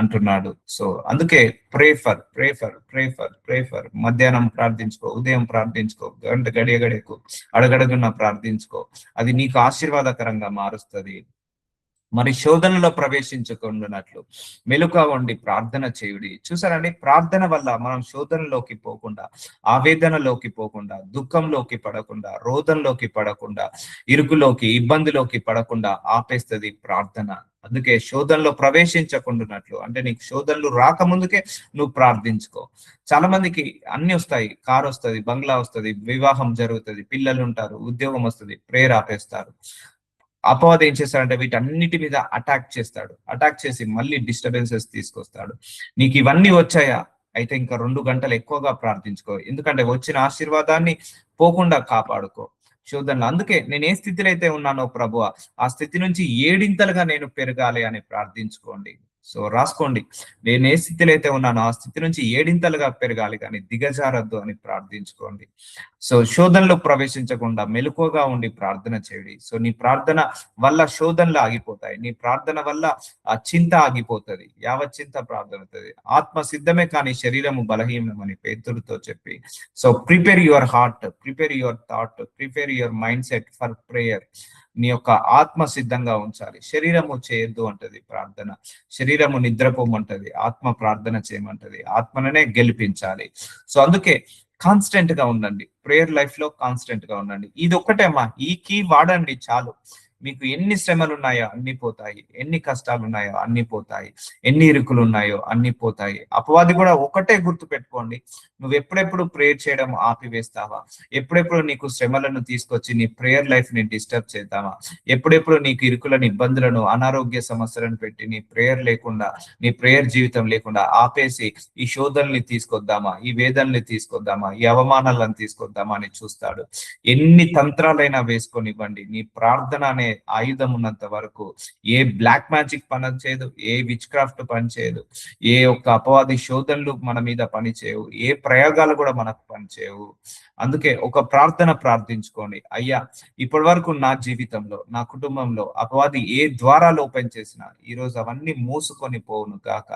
అంటున్నాడు. సో అందుకే ప్రే ఫర్ మధ్యాహ్నం ప్రార్థించుకో, ఉదయం ప్రార్థించుకో, గడియకు అడగడుగున ప్రార్థించుకో. అది నీకు ఆశీర్వాదకరంగా మారుస్తుంది. మరి శోధనలో ప్రవేశించకుండానట్లు మెలుక ఉండి ప్రార్థన చేయుడి. చూసారండి, ప్రార్థన వల్ల మనం శోధనలోకి పోకుండా, ఆవేదనలోకి పోకుండా, దుఃఖంలోకి పడకుండా, రోధంలోకి పడకుండా, ఇరుకులోకి, ఇబ్బందిలోకి పడకుండా ఆపేస్తుంది ప్రార్థన. అందుకే శోధనలో ప్రవేశించకుండానట్లు, అంటే నీకు శోధనలు రాకముందుకే నువ్వు ప్రార్థించుకో. చాలా మందికి అన్ని వస్తాయి, కారు వస్తుంది, బంగ్లా వస్తుంది, వివాహం జరుగుతుంది, పిల్లలు ఉంటారు, ఉద్యోగం వస్తుంది, ప్రేయర్ ఆపేస్తారు. అపవాది ఏం చేస్తాడంటే వీటన్నిటి మీద అటాక్ చేస్తాడు. అటాక్ చేసి మళ్ళీ డిస్టర్బెన్సెస్ తీసుకొస్తాడు. నీకు ఇవన్నీ వచ్చాయా, అయితే ఇంకా 2 గంటలు ఎక్కువగా ప్రార్థించుకో. ఎందుకంటే వచ్చిన ఆశీర్వాదాన్ని పోకుండా కాపాడుకో శోధనలు. అందుకే నేను ఏ స్థితిలో అయితే ఉన్నానో ప్రభువా, ఆ స్థితి నుంచి 7 నేను పెరగాలి అని ప్రార్థించుకోండి. సో రాసుకోండి, నేను ఏ స్థితిలో అయితే ఉన్నానో ఆ స్థితి నుంచి 7 పెరగాలి కానీ దిగజారద్దు అని ప్రార్థించుకోండి. సో శోధనలో ప్రవేశించకుండా మెలకువగా ఉండి ప్రార్థన చేయండి. సో నీ ప్రార్థన వల్ల శోధనలు ఆగిపోతాయి, నీ ప్రార్థన వల్ల ఆ చింత ఆగిపోతుంది, యావత్ చింత ప్రార్థన అవుతుంది. ఆత్మ సిద్ధమే కానీ శరీరము బలహీనమని పేతురుతో చెప్పి, so prepare your heart, prepare your thought, prepare your mind set for prayer. నీ యొక్క ఆత్మ సిద్ధంగా ఉంచాలి. శరీరము చేయొద్దు అంటది ప్రార్థన, శరీరము నిద్రపోమంటది, ఆత్మ ప్రార్థన చేయమంటది, ఆత్మననే గెలిపించాలి. సో అందుకే కాన్స్టెంట్ గా ఉండండి, ప్రేయర్ లైఫ్ లో కాన్స్టెంట్ గా ఉండండి. ఇది ఒక్కటేమ్మా, ఈ కీ వాడండి చాలు. మీకు ఎన్ని శ్రమలు ఉన్నాయో అన్ని పోతాయి, ఎన్ని కష్టాలు ఉన్నాయో అన్ని పోతాయి, ఎన్ని ఇరుకులు ఉన్నాయో అన్ని పోతాయి. అపవాది కూడా ఒకటే గుర్తు పెట్టుకోండి, నువ్వు ఎప్పుడెప్పుడు ప్రేయర్ చేయడం ఆపివేస్తావా, ఎప్పుడెప్పుడు నీకు శ్రమలను తీసుకొచ్చి నీ ప్రేయర్ లైఫ్ ని డిస్టర్బ్ చేద్దామా, ఎప్పుడెప్పుడు నీకు ఇరుకులను, ఇబ్బందులను, అనారోగ్య సమస్యలను పెట్టి నీ ప్రేయర్ లేకుండా, నీ ప్రేయర్ జీవితం లేకుండా ఆపేసి ఈ శోధనల్ని తీసుకొద్దామా, ఈ వేదనల్ని తీసుకొద్దామా, ఈ అవమానాలను తీసుకొద్దామా, తీసుకొద్దామా అని చూస్తాడు. ఎన్ని తంత్రాలైనా వేసుకొనివ్వండి, నీ ప్రార్థన అనే ఆయుధం ఉన్నంత వరకు ఏ బ్లాక్ మ్యాజిక్ పని చేయదు, ఏ విచ్ క్రాఫ్ట్ పని చేయదు, ఏ ఒక్క అపవాది శోధనలు మన మీద పనిచేయవు, ఏ ప్రయోగాలు కూడా మనకు పనిచేయవు. అందుకే ఒక ప్రార్థన ప్రార్థించుకోండి, అయ్యా ఇప్పటి వరకు నా జీవితంలో, నా కుటుంబంలో అపవాది ఏ ద్వారాలు ఓపెన్ చేసినా ఈ రోజు అవన్నీ మూసుకొని పోవును కాక,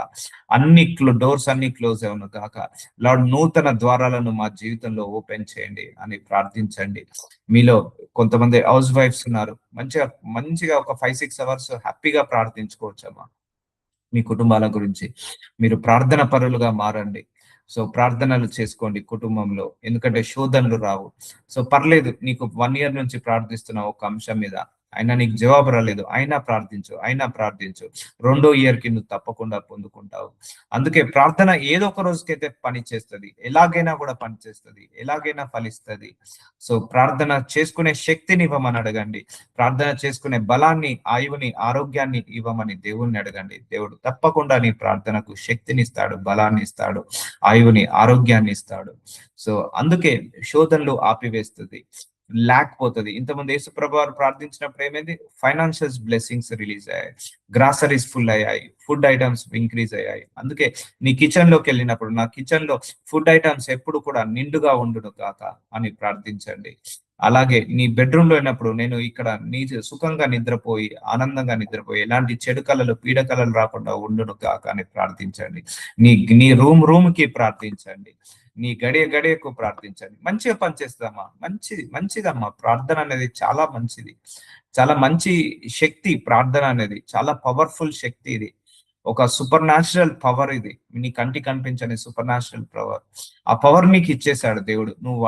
అన్ని డోర్స్ అన్ని క్లోజ్ అవును కాక, లార్డ్ నూతన ద్వారాలను మా జీవితంలో ఓపెన్ చేయండి అని ప్రార్థించండి. మీలో కొంతమంది హౌస్ వైఫ్స్ ఉన్నారు, మంచిగా మంచిగా ఒక 5-6 అవర్స్ హ్యాపీగా ప్రార్థించుకోవచ్చమ్మా. మీ కుటుంబాల గురించి మీరు ప్రార్థన పరులుగా మారండి. సో ప్రార్థనలు చేసుకోండి కుటుంబంలో, ఎందుకంటే శోధనలు రావు. సో పర్లేదు, నీకు 1 year నుంచి ప్రార్థిస్తున్న ఒక అంశం మీద అయినా నీకు జవాబు రాలేదు, అయినా ప్రార్థించు. 2వ year కి నువ్వు తప్పకుండా పొందుకుంటావు. అందుకే ప్రార్థన ఏదో ఒక రోజుకైతే పని చేస్తుంది, ఎలాగైనా కూడా పని చేస్తుంది, ఎలాగైనా ఫలిస్తుంది. సో ప్రార్థన చేసుకునే శక్తిని ఇవ్వమని అడగండి, ప్రార్థన చేసుకునే బలాన్ని, ఆయువుని, ఆరోగ్యాన్ని ఇవ్వమని దేవుణ్ణి అడగండి. దేవుడు తప్పకుండా నీ ప్రార్థనకు శక్తిని ఇస్తాడు, బలాన్ని ఇస్తాడు, ఆయువుని, ఆరోగ్యాన్ని ఇస్తాడు. సో అందుకే శోధనలు ఆపివేస్తుంది, లేకపోతుంది. ఇంతమంది యేసుప్రభు వారు ప్రార్థించినప్పుడు ఏమైంది? ఫైనాన్షియల్ బ్లెస్సింగ్స్ రిలీజ్ అయ్యాయి, గ్రాసరీస్ ఫుల్ అయ్యాయి, ఫుడ్ ఐటమ్స్ ఇంక్రీజ్ అయ్యాయి. అందుకే నీ కిచెన్ లోకి వెళ్ళినప్పుడు, నా కిచెన్ లో ఫుడ్ ఐటమ్స్ ఎప్పుడు కూడా నిండుగా ఉండును కాక అని ప్రార్థించండి. అలాగే నీ బెడ్రూమ్ లో అయినప్పుడు, నేను ఇక్కడ నీ సుఖంగా నిద్రపోయి, ఆనందంగా నిద్రపోయి, ఎలాంటి చెడు కళలు, పీడ కళలు రాకుండా ఉండును కాక అని ప్రార్థించండి. నీ రూమ్ కి ప్రార్థించండి, నీ గడియకు ప్రార్థించండి. మంచిగా పనిచేస్తామా, మంచిదమ్మా. ప్రార్థన అనేది చాలా మంచిది, చాలా మంచి శక్తి. ప్రార్థన అనేది చాలా పవర్ఫుల్ శక్తి. ఇది ఒక సూపర్ న్యాచురల్ పవర్, ఇది నీ కంటి కనిపించని సూపర్ న్యాచురల్ పవర్. ఆ పవర్ నీకు ఇచ్చేశాడు దేవుడు, నువ్వు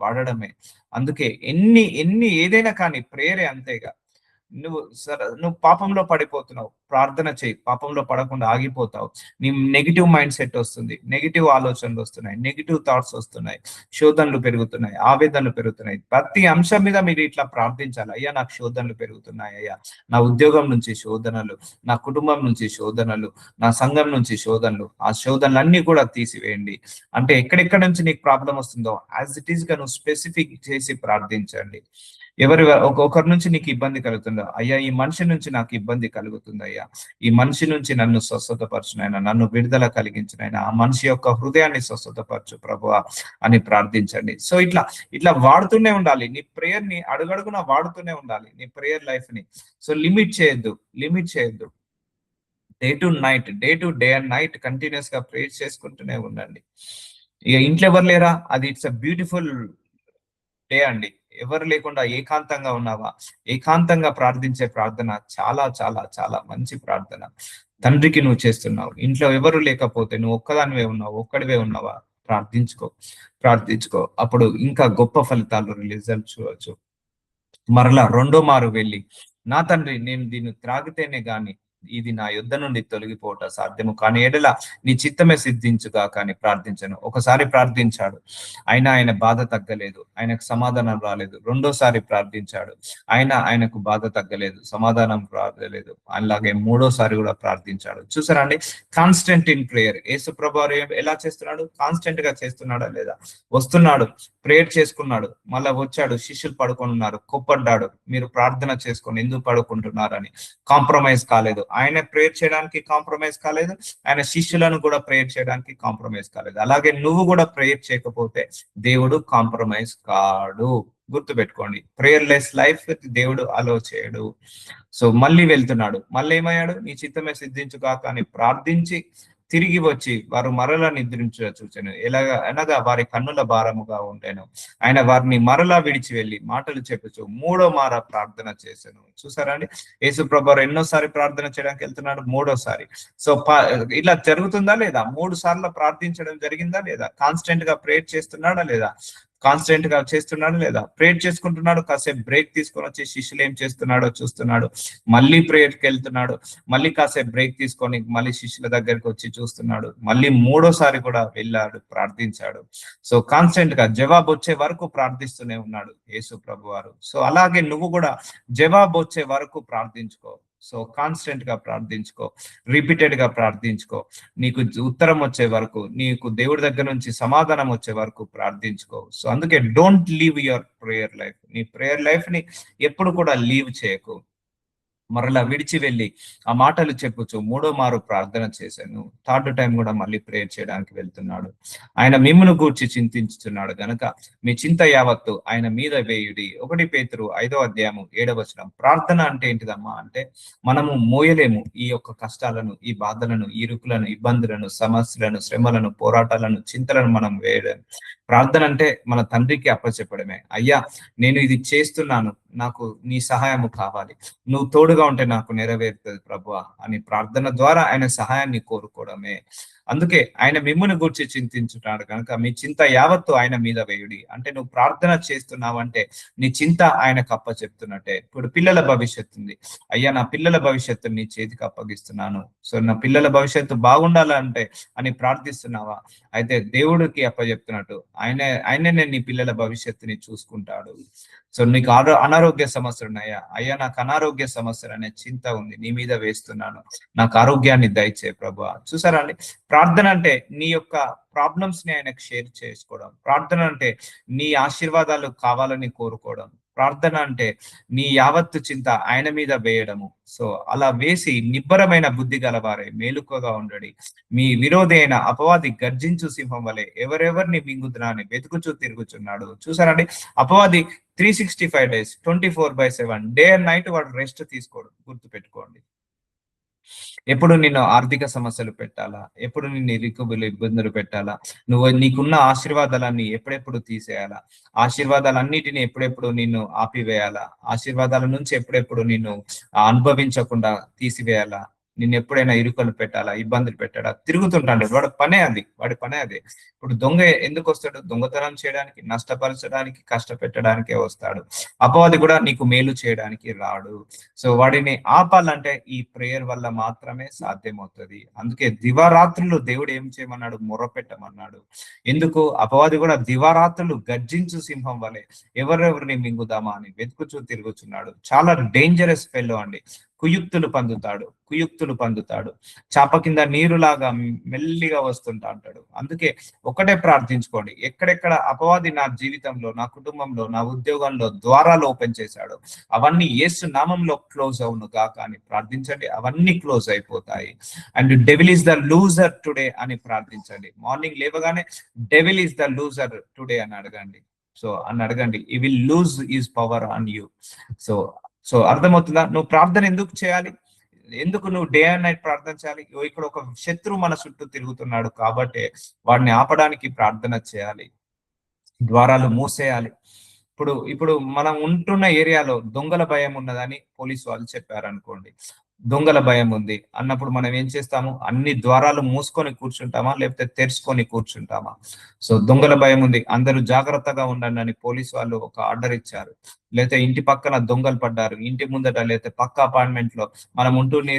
వాడడమే. అందుకే ఎన్ని ఏదైనా కానీ ప్రేయరే అంతేగా. నువ్వు పాపంలో పడిపోతున్నావు, ప్రార్థన చేయి, పాపంలో పడకుండా ఆగిపోతావు. నీ నెగిటివ్ మైండ్ సెట్ వస్తుంది, నెగిటివ్ ఆలోచనలు వస్తున్నాయి, నెగిటివ్ థాట్స్ వస్తున్నాయి, శోధనలు పెరుగుతున్నాయి, ఆవేదనలు పెరుగుతున్నాయి. ప్రతి అంశం మీద మీరు ఇట్లా ప్రార్థించాలి. అయ్యా నాకు శోధనలు పెరుగుతున్నాయి, అయ్యా నా ఉద్యోగం నుంచి శోధనలు, నా కుటుంబం నుంచి శోధనలు, నా సంఘం నుంచి శోధనలు, ఆ శోధనలన్నీ కూడా తీసివేయండి. అంటే ఎక్కడెక్కడ నుంచి నీకు ప్రాబ్లం వస్తుందో యాజ్ ఇట్ ఈస్ గా నువ్వు స్పెసిఫిక్ చేసి ప్రార్థించండి. ఒకరి నుంచి నీకు ఇబ్బంది కలుగుతుందా, అయ్యా ఈ మనిషి నుంచి నాకు ఇబ్బంది కలుగుతుంది, అయ్యా ఈ మనిషి నుంచి నన్ను స్వస్థతపరచునైనా, నన్ను విడుదల కలిగించినైనా, ఆ మనిషి యొక్క హృదయాన్ని స్వస్థతపరచు ప్రభువా అని ప్రార్థించండి. సో ఇట్లా వాడుతూనే ఉండాలి, నీ ప్రేయర్ ని అడుగడుగున వాడుతూనే ఉండాలి, నీ ప్రేయర్ లైఫ్ ని. సో లిమిట్ చేయొద్దు. Day to day and night continuous గా ప్రేయర్ చేసుకుంటూనే ఉండండి. ఇక ఇంట్లో ఎవరు లేరా, అది ఇట్స్ అ బ్యూటిఫుల్ డే అండి. ఎవరు లేకుండా ఏకాంతంగా ఉన్నావా, ఏకాంతంగా ప్రార్థించే ప్రార్థన చాలా చాలా చాలా మంచి ప్రార్థన. తండ్రికి నువ్వు చేస్తున్నావు, ఇంట్లో ఎవరు లేకపోతే నువ్వు ఒక్కడివే ఉన్నావా, ప్రార్థించుకో. అప్పుడు ఇంకా గొప్ప ఫలితాలు రిజల్ట్ చూడవచ్చు. మరలా 2వ మారు వెళ్ళి, నా తండ్రి నేను దీన్ని త్రాగితేనే గాని ఇది నా యుద్ధ నుండి తొలగిపోవట సాధ్యము కాని ఎడల నీ చిత్తమే సిద్ధించుగా కానీ ప్రార్థించను. ఒకసారి ప్రార్థించాడు, అయినా ఆయన బాధ తగ్గలేదు, ఆయనకు సమాధానం రాలేదు. 2వసారి ప్రార్థించాడు, ఆయనకు బాధ తగ్గలేదు, సమాధానం రాలేదు. అలాగే 3వసారి కూడా ప్రార్థించాడు. చూసారా అండి, కాన్స్టెంట్ ఇన్ ప్రేయర్. యేసు ప్రభువారు ఎలా చేస్తున్నాడు? కాన్స్టెంట్ గా చేస్తున్నాడా లేదా? వస్తున్నాడు, ప్రేయర్ చేసుకున్నాడు, మళ్ళా వచ్చాడు, శిష్యులు పడుకొని ఉన్నారు, కోప్పడ్డాడు, మీరు ప్రార్థన చేసుకొని ఎందుకు పడుకుంటున్నారని. కాంప్రమైజ్ కాలేదు, ఆయన ప్రేయర్ చేయడానికి కాంప్రమైజ్ కాలేదు, ఆయన శిష్యులను కూడా ప్రేయర్ చేయడానికి కాంప్రమైజ్ కాలేదు. అలాగే నువ్వు కూడా ప్రేయర్ చేయకపోతే దేవుడు కాంప్రమైజ్ కాడు. గుర్తుపెట్టుకోండి, ప్రేయర్లెస్ లైఫ్ దేవుడు అలో చేయడు. సో మళ్ళీ వెళ్తున్నాడు, మళ్ళీ ఏమయ్యాడు? నీ చిత్తమే సిద్ధించుగాక అని ప్రార్థించి తిరిగి వచ్చి వారు మరలా నిద్రించూచెను, అనగా వారి కన్నుల భారముగా ఉండేను. ఆయన వారిని మరలా విడిచి వెళ్ళి మాటలు చెప్పుచు 3వ మార ప్రార్థన చేశాను. చూసారా అండి, యేసు ప్రభువారు ఎన్నోసారి ప్రార్థన చేయడానికి వెళ్తున్నాడు? 3వసారి. సో ఇలా జరుగుతుందా లేదా? 3 సార్లు ప్రార్థించడం జరిగిందా లేదా? కాన్స్టెంట్ గా ప్రేయర్ చేస్తున్నాడా లేదా? ప్రేయర్ చేసుకుంటున్నాడు, కాసేపు బ్రేక్ తీసుకొని వచ్చి శిష్యులు ఏం చేస్తున్నాడో చూస్తున్నాడు, మళ్ళీ ప్రేయర్కి వెళ్తున్నాడు, మళ్ళీ కాసేపు బ్రేక్ తీసుకొని మళ్ళీ శిష్యుల దగ్గరికి వచ్చి చూస్తున్నాడు, మళ్ళీ 3వసారి కూడా వెళ్ళాడు, ప్రార్థించాడు. సో కాన్స్టెంట్ గా జవాబు వచ్చే వరకు ప్రార్థిస్తూనే ఉన్నాడు యేసు ప్రభువారు. సో అలాగే నువ్వు కూడా జవాబు వచ్చే వరకు ప్రార్థించుకో. సో కాన్స్టెంట్ గా ప్రార్థించుకో, రిపీటెడ్ గా ప్రార్థించుకో, నీకు ఉత్తరం వచ్చే వరకు, నీకు దేవుడి దగ్గర నుంచి సమాధానం వచ్చే వరకు ప్రార్థించుకో. సో అందుకే don't leave your prayer life. నీ ప్రేయర్ లైఫ్ ని ఎప్పుడు కూడా లీవ్ చేయకు. మరలా విడిచి వెళ్ళి ఆ మాటలు చెప్పుచు మూడో మారు ప్రార్థన చేశాను. థర్డ్ టైం కూడా మళ్ళీ ప్రేయర్ చేయడానికి వెళ్తున్నాడు. ఆయన మిమ్మును గూర్చి చింతించుతున్నాడు గనక మీ చింత యావత్తు ఆయన మీద వేయుడి. 1 పేతురు 5:7 ప్రార్థన అంటే ఏంటిదమ్మా అంటే, మనము మోయలేము ఈ యొక్క కష్టాలను, ఈ బాధలను, ఈ ఇరుకులను, ఇబ్బందులను, సమస్యలను, శ్రమలను, పోరాటాలను, చింతలను మనం వేయలేము. ప్రార్థన అంటే మన తండ్రికి అప్పచెప్పడమే. అయ్యా, నేను ఇది చేస్తున్నాను, నాకు నీ సహాయము కావాలి, నువ్వు తోడుగా ఉంటే నాకు నెరవేరుతుంది ప్రభువా అని ప్రార్థన ద్వారా ఆయన సహాయాన్ని కోరుకోవడమే. అందుకే ఆయన మిమ్మును గూర్చి చింతించున్నాడు కనుక మీ చింత యావత్తు ఆయన మీద వేయుడి. అంటే నువ్వు ప్రార్థన చేస్తున్నావంటే నీ చింత ఆయనకు అప్ప చెప్తున్నట్టే. ఇప్పుడు పిల్లల భవిష్యత్తు ఉంది. అయ్యా, నా పిల్లల భవిష్యత్తు నీ చేతికి అప్పగిస్తున్నాను, సో నా పిల్లల భవిష్యత్తు బాగుండాలంటే అని ప్రార్థిస్తున్నావా? అయితే దేవుడికి అప్పచెప్తున్నట్టు ఆయననే నీ పిల్లల భవిష్యత్తుని చూసుకుంటాడు. సో నీకు అనారోగ్య సమస్యలు ఉన్నాయా? అయ్యా, నాకు అనారోగ్య సమస్యలు అనే చింత ఉంది, నీ మీద వేస్తున్నాను, నాకు ఆరోగ్యాన్ని దయచే ప్రభువా. చూసారా అండి, ప్రార్థన అంటే నీ యొక్క ప్రాబ్లమ్స్ ని ఆయనకు షేర్ చేసుకోవడం. ప్రార్థన అంటే నీ ఆశీర్వాదాలు కావాలని కోరుకోవడం. ప్రార్థన అంటే నీ యావత్తు చింత ఆయన మీద వేయడము. సో అలా వేసి నిబ్బరమైన బుద్ధి గలవారే మేలుకగా ఉండడి. మీ విరోధి అయిన అపవాది గర్జించు సింహం వలె ఎవరెవరిని మింగుదునా అని వెతుకుచూ తిరుగుచున్నాడు. చూసారండి, అపవాది 365 days 24/7 డే అండ్ నైట్ వాడు రెస్ట్ తీసుకోడు. గుర్తు పెట్టుకోండి. ఎప్పుడు నిన్ను ఆర్థిక సమస్యలు పెట్టాలా, ఎప్పుడు నిన్ను ఇబ్బందులు పెట్టాలా, నువ్వు నీకున్న ఆశీర్వాదాలన్నీ ఎప్పుడెప్పుడు తీసేయాలా, ఆశీర్వాదాలన్నిటిని ఎప్పుడెప్పుడు నిన్ను ఆపివేయాలా, ఆశీర్వాదాల నుంచి ఎప్పుడెప్పుడు నిన్ను అనుభవించకుండా తీసివేయాలా, నిన్ను ఎప్పుడైనా ఇరుకలు పెట్టాలా, ఇబ్బందులు పెట్టాలా, తిరుగుతుంటాడు. వాడి పనే అదే. ఇప్పుడు దొంగ ఎందుకు వస్తాడు? దొంగతనం చేయడానికి, నష్టపరచడానికి, కష్టపెట్టడానికే వస్తాడు. అపవాది కూడా నీకు మేలు చేయడానికి రాడు. సో వాడిని ఆపాలంటే ఈ ప్రేయర్ వల్ల మాత్రమే సాధ్యమవుతుంది. అందుకే దివారాత్రులు దేవుడు ఏం చేయమన్నాడు? మొర్రపెట్టమన్నాడు. ఎందుకు? అపవాది కూడా దివారాత్రులు గర్జించు సింహం వలె ఎవరెవరిని మింగుదామా అని వెతుకుచూ తిరుగుచున్నాడు. చాలా డేంజరస్ ఫెల్లో అండి. కుయుక్తులు పందుతాడు. చాప కింద నీరులాగా మెల్లిగా వస్తుంటా అంటాడు. అందుకే ఒకటే ప్రార్థించుకోండి. ఎక్కడెక్కడ అపవాది నా జీవితంలో, నా కుటుంబంలో, నా ఉద్యోగంలో ద్వారాలు ఓపెన్ చేశాడు, అవన్నీ యేసు నామంలో క్లోజ్ అవును గాక అని ప్రార్థించండి. అవన్నీ క్లోజ్ అయిపోతాయి. And devil is the loser today అని ప్రార్థించండి. మార్నింగ్ లేవగానే devil is the loser today అని అడగండి. ఈ will lose is power on you. So అర్థమవుతుందా? నువ్వు ప్రార్థన ఎందుకు చేయాలి? ఎందుకు నువ్వు డే అండ్ నైట్ ప్రార్థన చేయాలి? ఇక్కడ ఒక శత్రువు మన చుట్టూ తిరుగుతున్నాడు కాబట్టి వాడిని ఆపడానికి ప్రార్థన చేయాలి. ద్వారాలు మూసేయాలి. ఇప్పుడు మనం ఉంటున్న ఏరియాలో దొంగల భయం ఉన్నదని పోలీసు వాళ్ళు చెప్పారనుకోండి. దొంగల భయం ఉంది అన్నప్పుడు మనం ఏం చేస్తాము? అన్ని ద్వారాలు మూసుకొని కూర్చుంటామా, లేకపోతే తెరుచుకొని కూర్చుంటామా? సో దొంగల భయం ఉంది, అందరూ జాగ్రత్తగా ఉండండి అని పోలీసు వాళ్ళు ఒక ఆర్డర్ ఇచ్చారు. లేకపోతే ఇంటి పక్కన దొంగలు పడ్డారు, ఇంటి ముందట లేకపోతే పక్క అపార్ట్మెంట్ లో మనం ఉంటున్న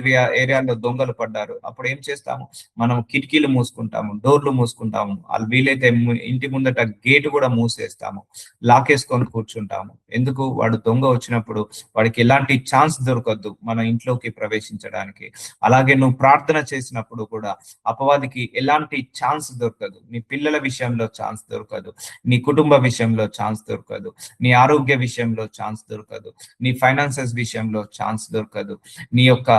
ఏరియాలో దొంగలు పడ్డారు. అప్పుడు ఏం చేస్తాము? మనం కిటికీలు మూసుకుంటాము, డోర్లు మూసుకుంటాము, వాళ్ళు వీలైతే ఇంటి ముందట గేట్ కూడా మూసేస్తాము, లాకేసుకొని కూర్చుంటాము. ఎందుకు? వాడు దొంగ వచ్చినప్పుడు వాడికి ఎలాంటి ఛాన్స్ దొరకద్దు మన ఇంట్లోకి ప్రవేశించడానికి. అలాగే నువ్వు ప్రార్థన చేసినప్పుడు కూడా అపవాదికి ఎలాంటి ఛాన్స్ దొరకదు. నీ పిల్లల విషయంలో ఛాన్స్ దొరకదు, నీ కుటుంబ విషయంలో ఛాన్స్ దొరకదు, నీ ఆరోగ్య విషయంలో ఛాన్స్ దొరకదు, నీ ఫైనాన్సెస్ విషయంలో ఛాన్స్ దొరకదు, నీ యొక్క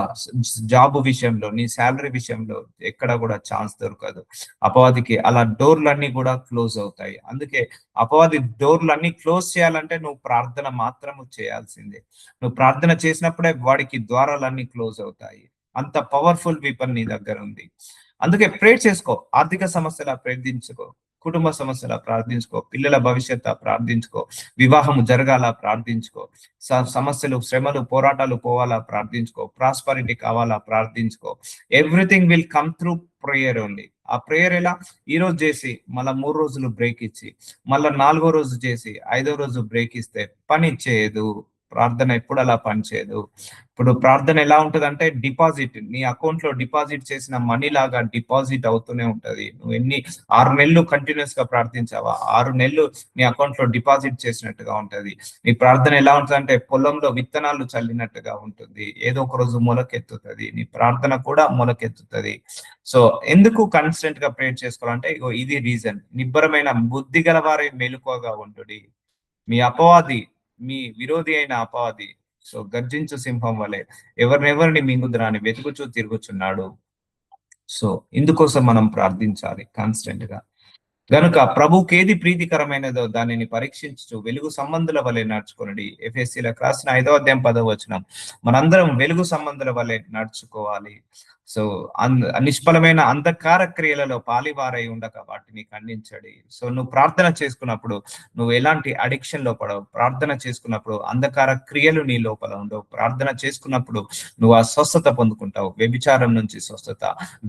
జాబ్ విషయంలో, నీ శాలరీ విషయంలో ఎక్కడ కూడా ఛాన్స్ దొరకదు. అపవాదికి అలా డోర్లన్నీ కూడా క్లోజ్ అవుతాయి. అందుకే అపవాది డోర్లన్నీ క్లోజ్ చేయాలంటే నువ్వు ప్రార్థన మాత్రము చేయాల్సిందే. నువ్వు ప్రార్థన చేసినప్పుడే వాడికి ద్వారాలన్నీ క్లోజ్ అవుతాయి. అంత పవర్ఫుల్ వీపన్ నీ దగ్గర ఉంది. అందుకే ప్రే చేసుకో. ఆర్థిక సమస్యలా ప్రార్థించుకో, కుటుంబ సమస్యలా ప్రార్థించుకో, పిల్లల భవిష్యత్తు ప్రార్థించుకో, వివాహము జరగాల ప్రార్థించుకో, సమస్యలు, శ్రమలు, పోరాటాలు పోవాలా ప్రార్థించుకో, ప్రాస్పరిటీ కావాలా ప్రార్థించుకో. Everything will come through prayer only. ఆ ప్రేయర్ ఎలా? ఈ రోజు చేసి మళ్ళా 3 రోజులు బ్రేక్ ఇచ్చి, మళ్ళా 4వ రోజు చేసి 5వ రోజు బ్రేక్ ఇస్తే పని చేయదు. ప్రార్థన ఎప్పుడు అలా పనిచేయదు. ఇప్పుడు ప్రార్థన ఎలా ఉంటదంటే డిపాజిట్, నీ అకౌంట్ లో డిపాజిట్ చేసిన మనీ లాగా డిపాజిట్ అవుతూనే ఉంటది. నువ్వు 6 నెలలు కంటిన్యూస్ గా ప్రార్థించావా, 6 నెలలు నీ అకౌంట్ లో డిపాజిట్ చేసినట్టుగా ఉంటది. నీ ప్రార్థన ఎలా ఉంటదంటే పొలంలో విత్తనాలు చల్లినట్టుగా ఉంటుంది. ఏదో ఒక రోజు మొలకెత్తుతుంది. నీ ప్రార్థన కూడా మొలకెత్తుతుంది. సో ఎందుకు కన్స్టెంట్ గా ప్రేర్ చేసుకోవాలంటే ఇగో ఇది రీజన్. నిబ్బరమైన బుద్ధి గలవారే మెలకువగా ఉండుడి. మీ అపవాది, మీ విరోధి అయిన అపవాది సో గర్జించు సింహం వలె ఎవరినెవరిని మింగుదురా అని వెతుకుచూ తిరుగుచున్నాడు. సో ఇందుకోసం మనం ప్రార్థించాలి కాన్స్టెంట్ గా. గనుక ప్రభువుకి ఏది ప్రీతికరమైనదో దానిని పరీక్షించు వెలుగు సంబంధుల వలె నడుచుకొనుడి. ఎఫెసీలకు రాసిన 5వ అధ్యాయం 10వ వచనం. మనందరం వెలుగు సంబంధుల వలె నడుచుకోవాలి. సో నిష్ఫలమైన అంధకార క్రియలలో పాలివారై ఉండక వాటిని ఖండించడి. సో నువ్వు ప్రార్థన చేసుకున్నప్పుడు నువ్వు ఎలాంటి అడిక్షన్ లో పడవు. ప్రార్థన చేసుకున్నప్పుడు అంధకార క్రియలు నీ లోపల ఉండవు. ప్రార్థన చేసుకున్నప్పుడు నువ్వు ఆ స్వస్థత పొందుకుంటావు. వ్యభిచారం నుంచి స్వస్థత,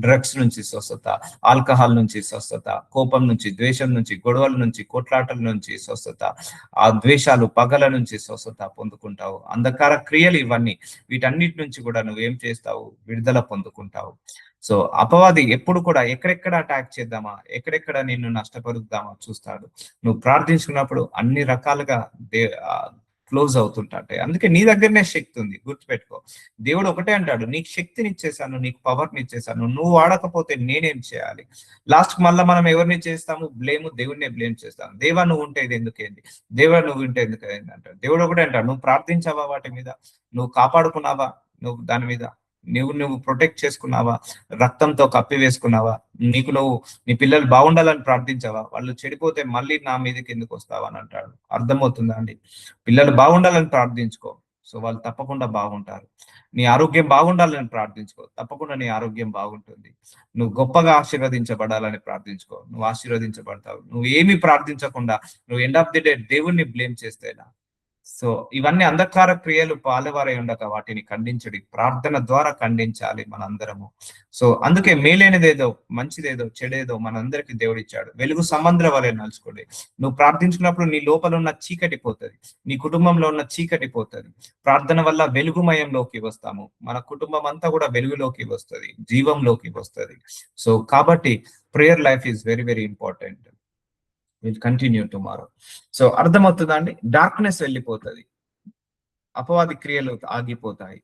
డ్రగ్స్ నుంచి స్వస్థత, ఆల్కహాల్ నుంచి స్వస్థత, కోపం నుంచి, ద్వేషం నుంచి, గొడవల నుంచి, కొట్లాటల నుంచి స్వస్థత, ఆ ద్వేషాలు పగల నుంచి స్వస్థత పొందుకుంటావు. అంధకార క్రియలు ఇవన్నీ, వీటన్నిటి నుంచి కూడా నువ్వేం చేస్తావు, విడుదల పొందుకుంటావు. సో అపవాది ఎప్పుడు కూడా ఎక్కడెక్కడ అటాక్ చేద్దామా, ఎక్కడెక్కడ నిన్ను నష్టపరుద్దామా చూస్తాడు. నువ్వు ప్రార్థించుకున్నప్పుడు అన్ని రకాలుగా క్లోజ్ అవుతుంటాయి. అందుకే నీ దగ్గరనే శక్తి ఉంది, గుర్తుపెట్టుకో. దేవుడు ఒకటే అంటాడు, నీకు శక్తిని ఇచ్చేసాను, నీకు పవర్ని ఇచ్చేసాను, నువ్వు వాడకపోతే నేనేం చేయాలి. లాస్ట్ మళ్ళీ మనం ఎవరిని చేస్తాము, దేవుడినే బ్లేమ్ చేస్తాము. దేవా నువ్వు ఉంటే ఇది ఎందుకేంది, దేవా నువ్వు ఉంటే ఎందుకు అంటాడు. దేవుడు ఒకటే అంటాడు, నువ్వు ప్రార్థించావా, వాటి మీద నువ్వు కాపాడుకున్నావా, నువ్వు దాని మీద నువ్వు ప్రొటెక్ట్ చేసుకున్నావా, రక్తంతో కప్పి వేసుకున్నావా, నువ్వు నీ పిల్లలు బాగుండాలని ప్రార్థించావా, వాళ్ళు చెడిపోతే మళ్ళీ నా మీదకి ఎందుకు వస్తావా అని అంటాడు. అర్థమవుతుందా అండి? పిల్లలు బాగుండాలని ప్రార్థించుకో, సో వాళ్ళు తప్పకుండా బాగుంటారు. నీ ఆరోగ్యం బాగుండాలని ప్రార్థించుకో, తప్పకుండా నీ ఆరోగ్యం బాగుంటుంది. నువ్వు గొప్పగా ఆశీర్వదించబడాలని ప్రార్థించుకో, నువ్వు ఆశీర్వదించబడతావు. నువ్వు ఏమి ప్రార్థించకుండా నువ్వు ఎండ్ ఆఫ్ ది డే దేవుణ్ణి బ్లేమ్ చేస్తేనా. సో ఇవన్నీ అంధకార క్రియలు పాలువారై ఉండక వాటిని ఖండించడి. ప్రార్థన ద్వారా ఖండించాలి మనందరము. సో అందుకే మేలైనదేదో, మంచిదేదో, చెడేదో మనందరికి దేవుడిచ్చాడు. వెలుగు సంబంధుల వలె నడుచుకోండి. నువ్వు ప్రార్థించుకున్నప్పుడు నీ లోపల ఉన్న చీకటి పోతుంది, నీ కుటుంబంలో ఉన్న చీకటి పోతుంది. ప్రార్థన వల్ల వెలుగుమయంలోకి వస్తాము. మన కుటుంబం అంతా కూడా వెలుగులోకి వస్తుంది, జీవంలోకి వస్తుంది. సో కాబట్టి prayer life is very very important. Will continue tomorrow. So అర్థమవుతుందా అండి? డార్క్నెస్ వెళ్ళిపోతుంది, అపవాది క్రియలు ఆగిపోతాయి,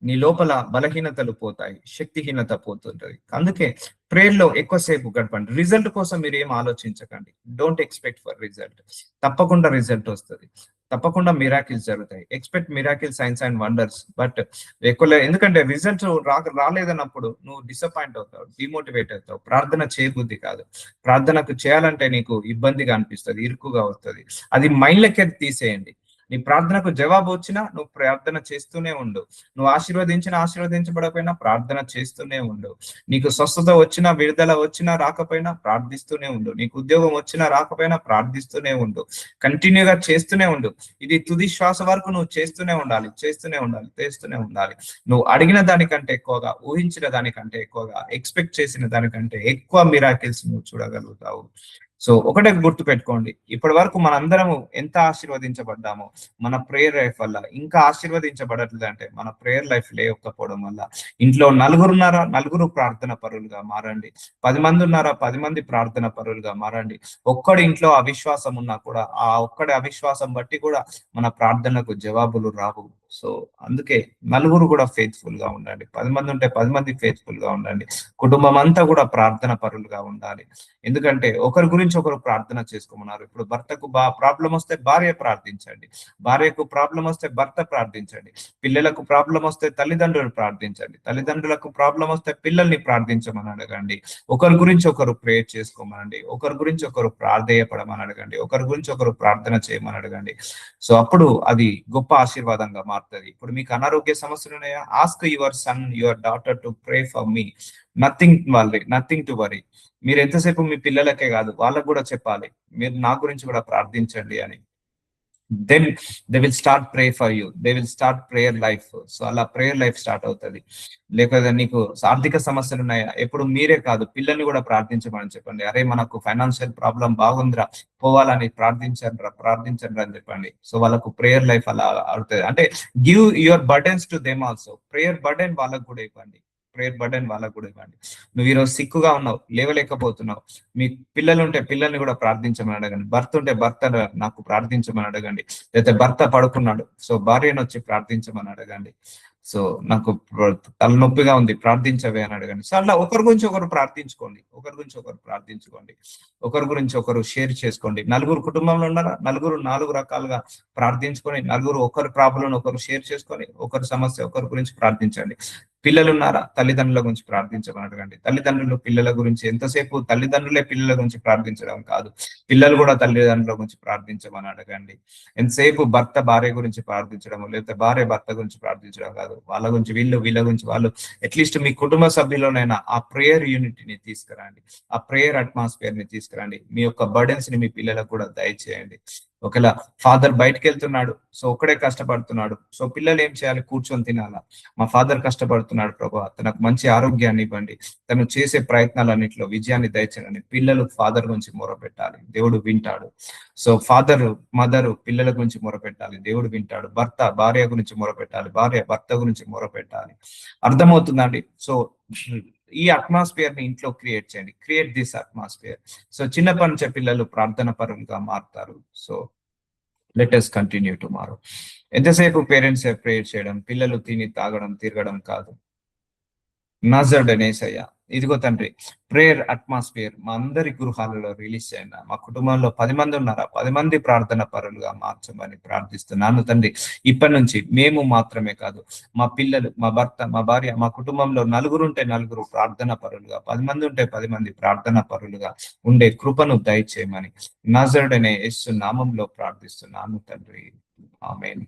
నీ లోపల బలహీనతలు పోతాయి, శక్తిహీనత పోతుంటది. అందుకే ప్రేయర్ లో ఎక్కువసేపు గడపండి. రిజల్ట్ కోసం మీరు ఏం ఆలోచించకండి. Don't expect for result. తప్పకుండా రిజల్ట్ వస్తుంది, తప్పకుండా మిరాకిల్స్ జరుగుతాయి. Expect miracle, science and wonders. But ఎందుకంటే రిజల్ట్ రాలేదన్నప్పుడు నువ్వు డిసప్పాయింట్ అవుతావు, డిమోటివేట్ అవుతావు. ప్రార్థన చేయబుద్ధి కాదు. ప్రార్థనకు చేయాలంటే నీకు ఇబ్బందిగా అనిపిస్తుంది, ఇరుకుగా వస్తుంది. అది మైండ్లకి తీసేయండి. నీ ప్రార్థనకు జవాబు వచ్చినా నువ్వు ప్రార్థన చేస్తూనే ఉండు. నువ్వు ఆశీర్వదించబడకపోయినా ప్రార్థన చేస్తూనే ఉండు. నీకు స్వస్థత వచ్చినా, విడుదల వచ్చినా రాకపోయినా ప్రార్థిస్తూనే ఉండు. నీకు ఉద్యోగం వచ్చినా రాకపోయినా ప్రార్థిస్తూనే ఉండు. కంటిన్యూగా చేస్తూనే ఉండు. ఇది తుది శ్వాస వరకు నువ్వు చేస్తూనే ఉండాలి, చేస్తూనే ఉండాలి, చేస్తూనే ఉండాలి. నువ్వు అడిగిన దానికంటే ఎక్కువగా, ఊహించిన దానికంటే ఎక్కువగా, ఎక్స్పెక్ట్ చేసిన దానికంటే ఎక్కువ మిరాకిల్స్ నువ్వు చూడగలుగుతావు. సో ఒకటే గుర్తు పెట్టుకోండి, ఇప్పటి వరకు మనందరము ఎంత ఆశీర్వదించబడ్డామో మన ప్రేయర్ లైఫ్ వల్ల ఇంకా ఆశీర్వదించబడట్లేదు. అంటే మన ప్రేయర్ లైఫ్ లేకపోవడం వల్ల. ఇంట్లో నలుగురున్నారా, నలుగురు ప్రార్థన పరులుగా మారండి. 10 మంది ఉన్నారా, 10 మంది ప్రార్థన పరులుగా మారండి. ఒక్కడి ఇంట్లో అవిశ్వాసం ఉన్నా కూడా ఆ ఒక్కడి అవిశ్వాసం బట్టి కూడా మన ప్రార్థనకు జవాబులు రావు. సో అందుకే నలుగురు కూడా ఫెయిత్ఫుల్ గా ఉండండి. 10 మంది ఉంటే 10 మంది ఫెయిత్ఫుల్ గా ఉండండి. కుటుంబం అంతా కూడా ప్రార్థన పరులుగా ఉండాలి. ఎందుకంటే ఒకరి గురించి ఒకరు ప్రార్థన చేసుకోమన్నారు. ఇప్పుడు భర్తకు ప్రాబ్లం వస్తే భార్య ప్రార్థించండి, భార్యకు ప్రాబ్లం వస్తే భర్త ప్రార్థించండి, పిల్లలకు ప్రాబ్లం వస్తే తల్లిదండ్రులు ప్రార్థించండి, తల్లిదండ్రులకు ప్రాబ్లం వస్తే పిల్లల్ని ప్రార్థించమని అడగండి. ఒకరి గురించి ఒకరు ప్రేయర్ చేసుకోమనండి, ఒకరి గురించి ఒకరు ప్రార్థేయపడమని అడగండి, ఒకరి గురించి ఒకరు ప్రార్థన చేయమని అడగండి. సో అప్పుడు అది గొప్ప ఆశీర్వాదంగా మారుతుంది. ఇప్పుడు మీకు అనారోగ్య సమస్యలు ఉన్నాయా, ask your son, your daughter to pray for me. Nothing to worry. మీరు ఎంతసేపు మీ పిల్లలకే కాదు వాళ్ళకు కూడా చెప్పాలి, మీరు నా గురించి కూడా ప్రార్థించండి అని. Then they will start pray for you, they will start prayer life. So అలా ప్రేయర్ లైఫ్ స్టార్ట్ అవుతుంది. లేకపోతే నీకు ఆర్థిక సమస్యలు ఉన్నాయా, ఎప్పుడు మీరే కాదు పిల్లల్ని కూడా ప్రార్థించమని చెప్పండి. అరే మనకు ఫైనాన్షియల్ ప్రాబ్లం బాగుందిరా, పోవాలని ప్రార్థించండి అని చెప్పండి. సో వాళ్ళకు ప్రేయర్ లైఫ్ అలా అవుతుంది. అంటే give your burdens to them also. Prayer burden వాళ్ళకు కూడా ఇవ్వండి, ప్రేయర్ బర్డెన్ వాళ్ళకు కూడా ఇవ్వండి. నువ్వు ఈరోజు సిక్కుగా ఉన్నావు, లేవలేకపోతున్నావు, మీ పిల్లలు ఉంటే పిల్లల్ని కూడా ప్రార్థించమని అడగండి. భర్త ఉంటే భర్త నాకు ప్రార్థించమని అడగండి. లేకపోతే భర్త పడుకున్నాడు, సో భార్యను వచ్చి ప్రార్థించమని అడగండి. సో నాకు తలనొప్పిగా ఉంది ప్రార్థించవే అని అడగండి. సో అట్లా ఒకరి గురించి ఒకరు ప్రార్థించుకోండి, ఒకరి గురించి ఒకరు ప్రార్థించుకోండి, ఒకరి గురించి ఒకరు షేర్ చేసుకోండి. నలుగురు కుటుంబంలో ఉన్నారా, నలుగురు 4 రకాలుగా ప్రార్థించుకొని, నలుగురు ఒకరి ప్రాబ్లం ఒకరు షేర్ చేసుకొని, ఒకరి సమస్య ఒకరి గురించి ప్రార్థించండి. పిల్లలు ఉన్నారా, తల్లిదండ్రుల గురించి ప్రార్థించమని అడగండి. తల్లిదండ్రులు పిల్లల గురించి, ఎంతసేపు తల్లిదండ్రులే పిల్లల గురించి ప్రార్థించడం కాదు, పిల్లలు కూడా తల్లిదండ్రుల గురించి ప్రార్థించమని అడగండి. ఎంతసేపు భర్త భార్య గురించి ప్రార్థించడం, లేకపోతే భార్య భర్త గురించి ప్రార్థించడం కాదు, వాళ్ళ గురించి వీళ్ళు, వీళ్ళ గురించి వాళ్ళు. అట్లీస్ట్ మీ కుటుంబ సభ్యుల్లోనైనా ఆ ప్రేయర్ యూనిటీని తీసుకురండి, ఆ ప్రేయర్ అట్మాస్ఫియర్ ని తీసుకురండి. మీ యొక్క బర్డెన్స్ ని మీ పిల్లలకు కూడా దయచేయండి. ఒకవేళ ఫాదర్ బయటకు వెళ్తున్నాడు, సో ఒక్కడే కష్టపడుతున్నాడు, సో పిల్లలు ఏం చేయాలి, కూర్చొని తినాలా. మా ఫాదర్ కష్టపడుతున్నాడు ప్రభా, తనకు మంచి ఆరోగ్యాన్ని ఇవ్వండి, తను చేసే ప్రయత్నాలన్నింటిలో విజయాన్ని దయచేయండి. పిల్లలు ఫాదర్ గురించి మొరపెట్టాలి, దేవుడు వింటాడు. సో ఫాదర్ మదర్ పిల్లల గురించి మొరపెట్టాలి, దేవుడు వింటాడు. భర్త భార్య గురించి మొరపెట్టాలి, భార్య భర్త గురించి మొరపెట్టాలి. అర్థమవుతుందండి? సో ఈ అట్మాస్ఫియర్ ని ఇంట్లో క్రియేట్ చేయండి, క్రియేట్ దిస్ అట్మాస్ఫియర్. సో చిన్నప్పటి నుంచే పిల్లలు ప్రార్థన పరులుగా మారుతారు. So let us continue tomorrow. ఎంతసేపు పేరెంట్స్ ప్రేయర్ చేయడం, పిల్లలు తిని తాగడం తిరగడం కాదు. నజరుడనేసయ్య, ఇదిగో తండ్రి ప్రేయర్ అట్మాస్ఫియర్ మా అందరి గృహాలలో రిలీజ్ చేయండి. మా కుటుంబంలో 10 మంది ఉన్నారా, 10 మంది ప్రార్థన పరులుగా మార్చమని ప్రార్థిస్తున్నాను తండ్రి. ఇప్పటి నుంచి మేము మాత్రమే కాదు, మా పిల్లలు, మా భర్త, మా భార్య, మా కుటుంబంలో నలుగురు ఉంటే నలుగురు ప్రార్థన పరులుగా, 10 మంది ఉంటే 10 మంది ప్రార్థన పరులుగా ఉండే కృపను దయచేయమని నజరుడనే యేసు నామంలో ప్రార్థిస్తున్నాను తండ్రి. ఆమేన్.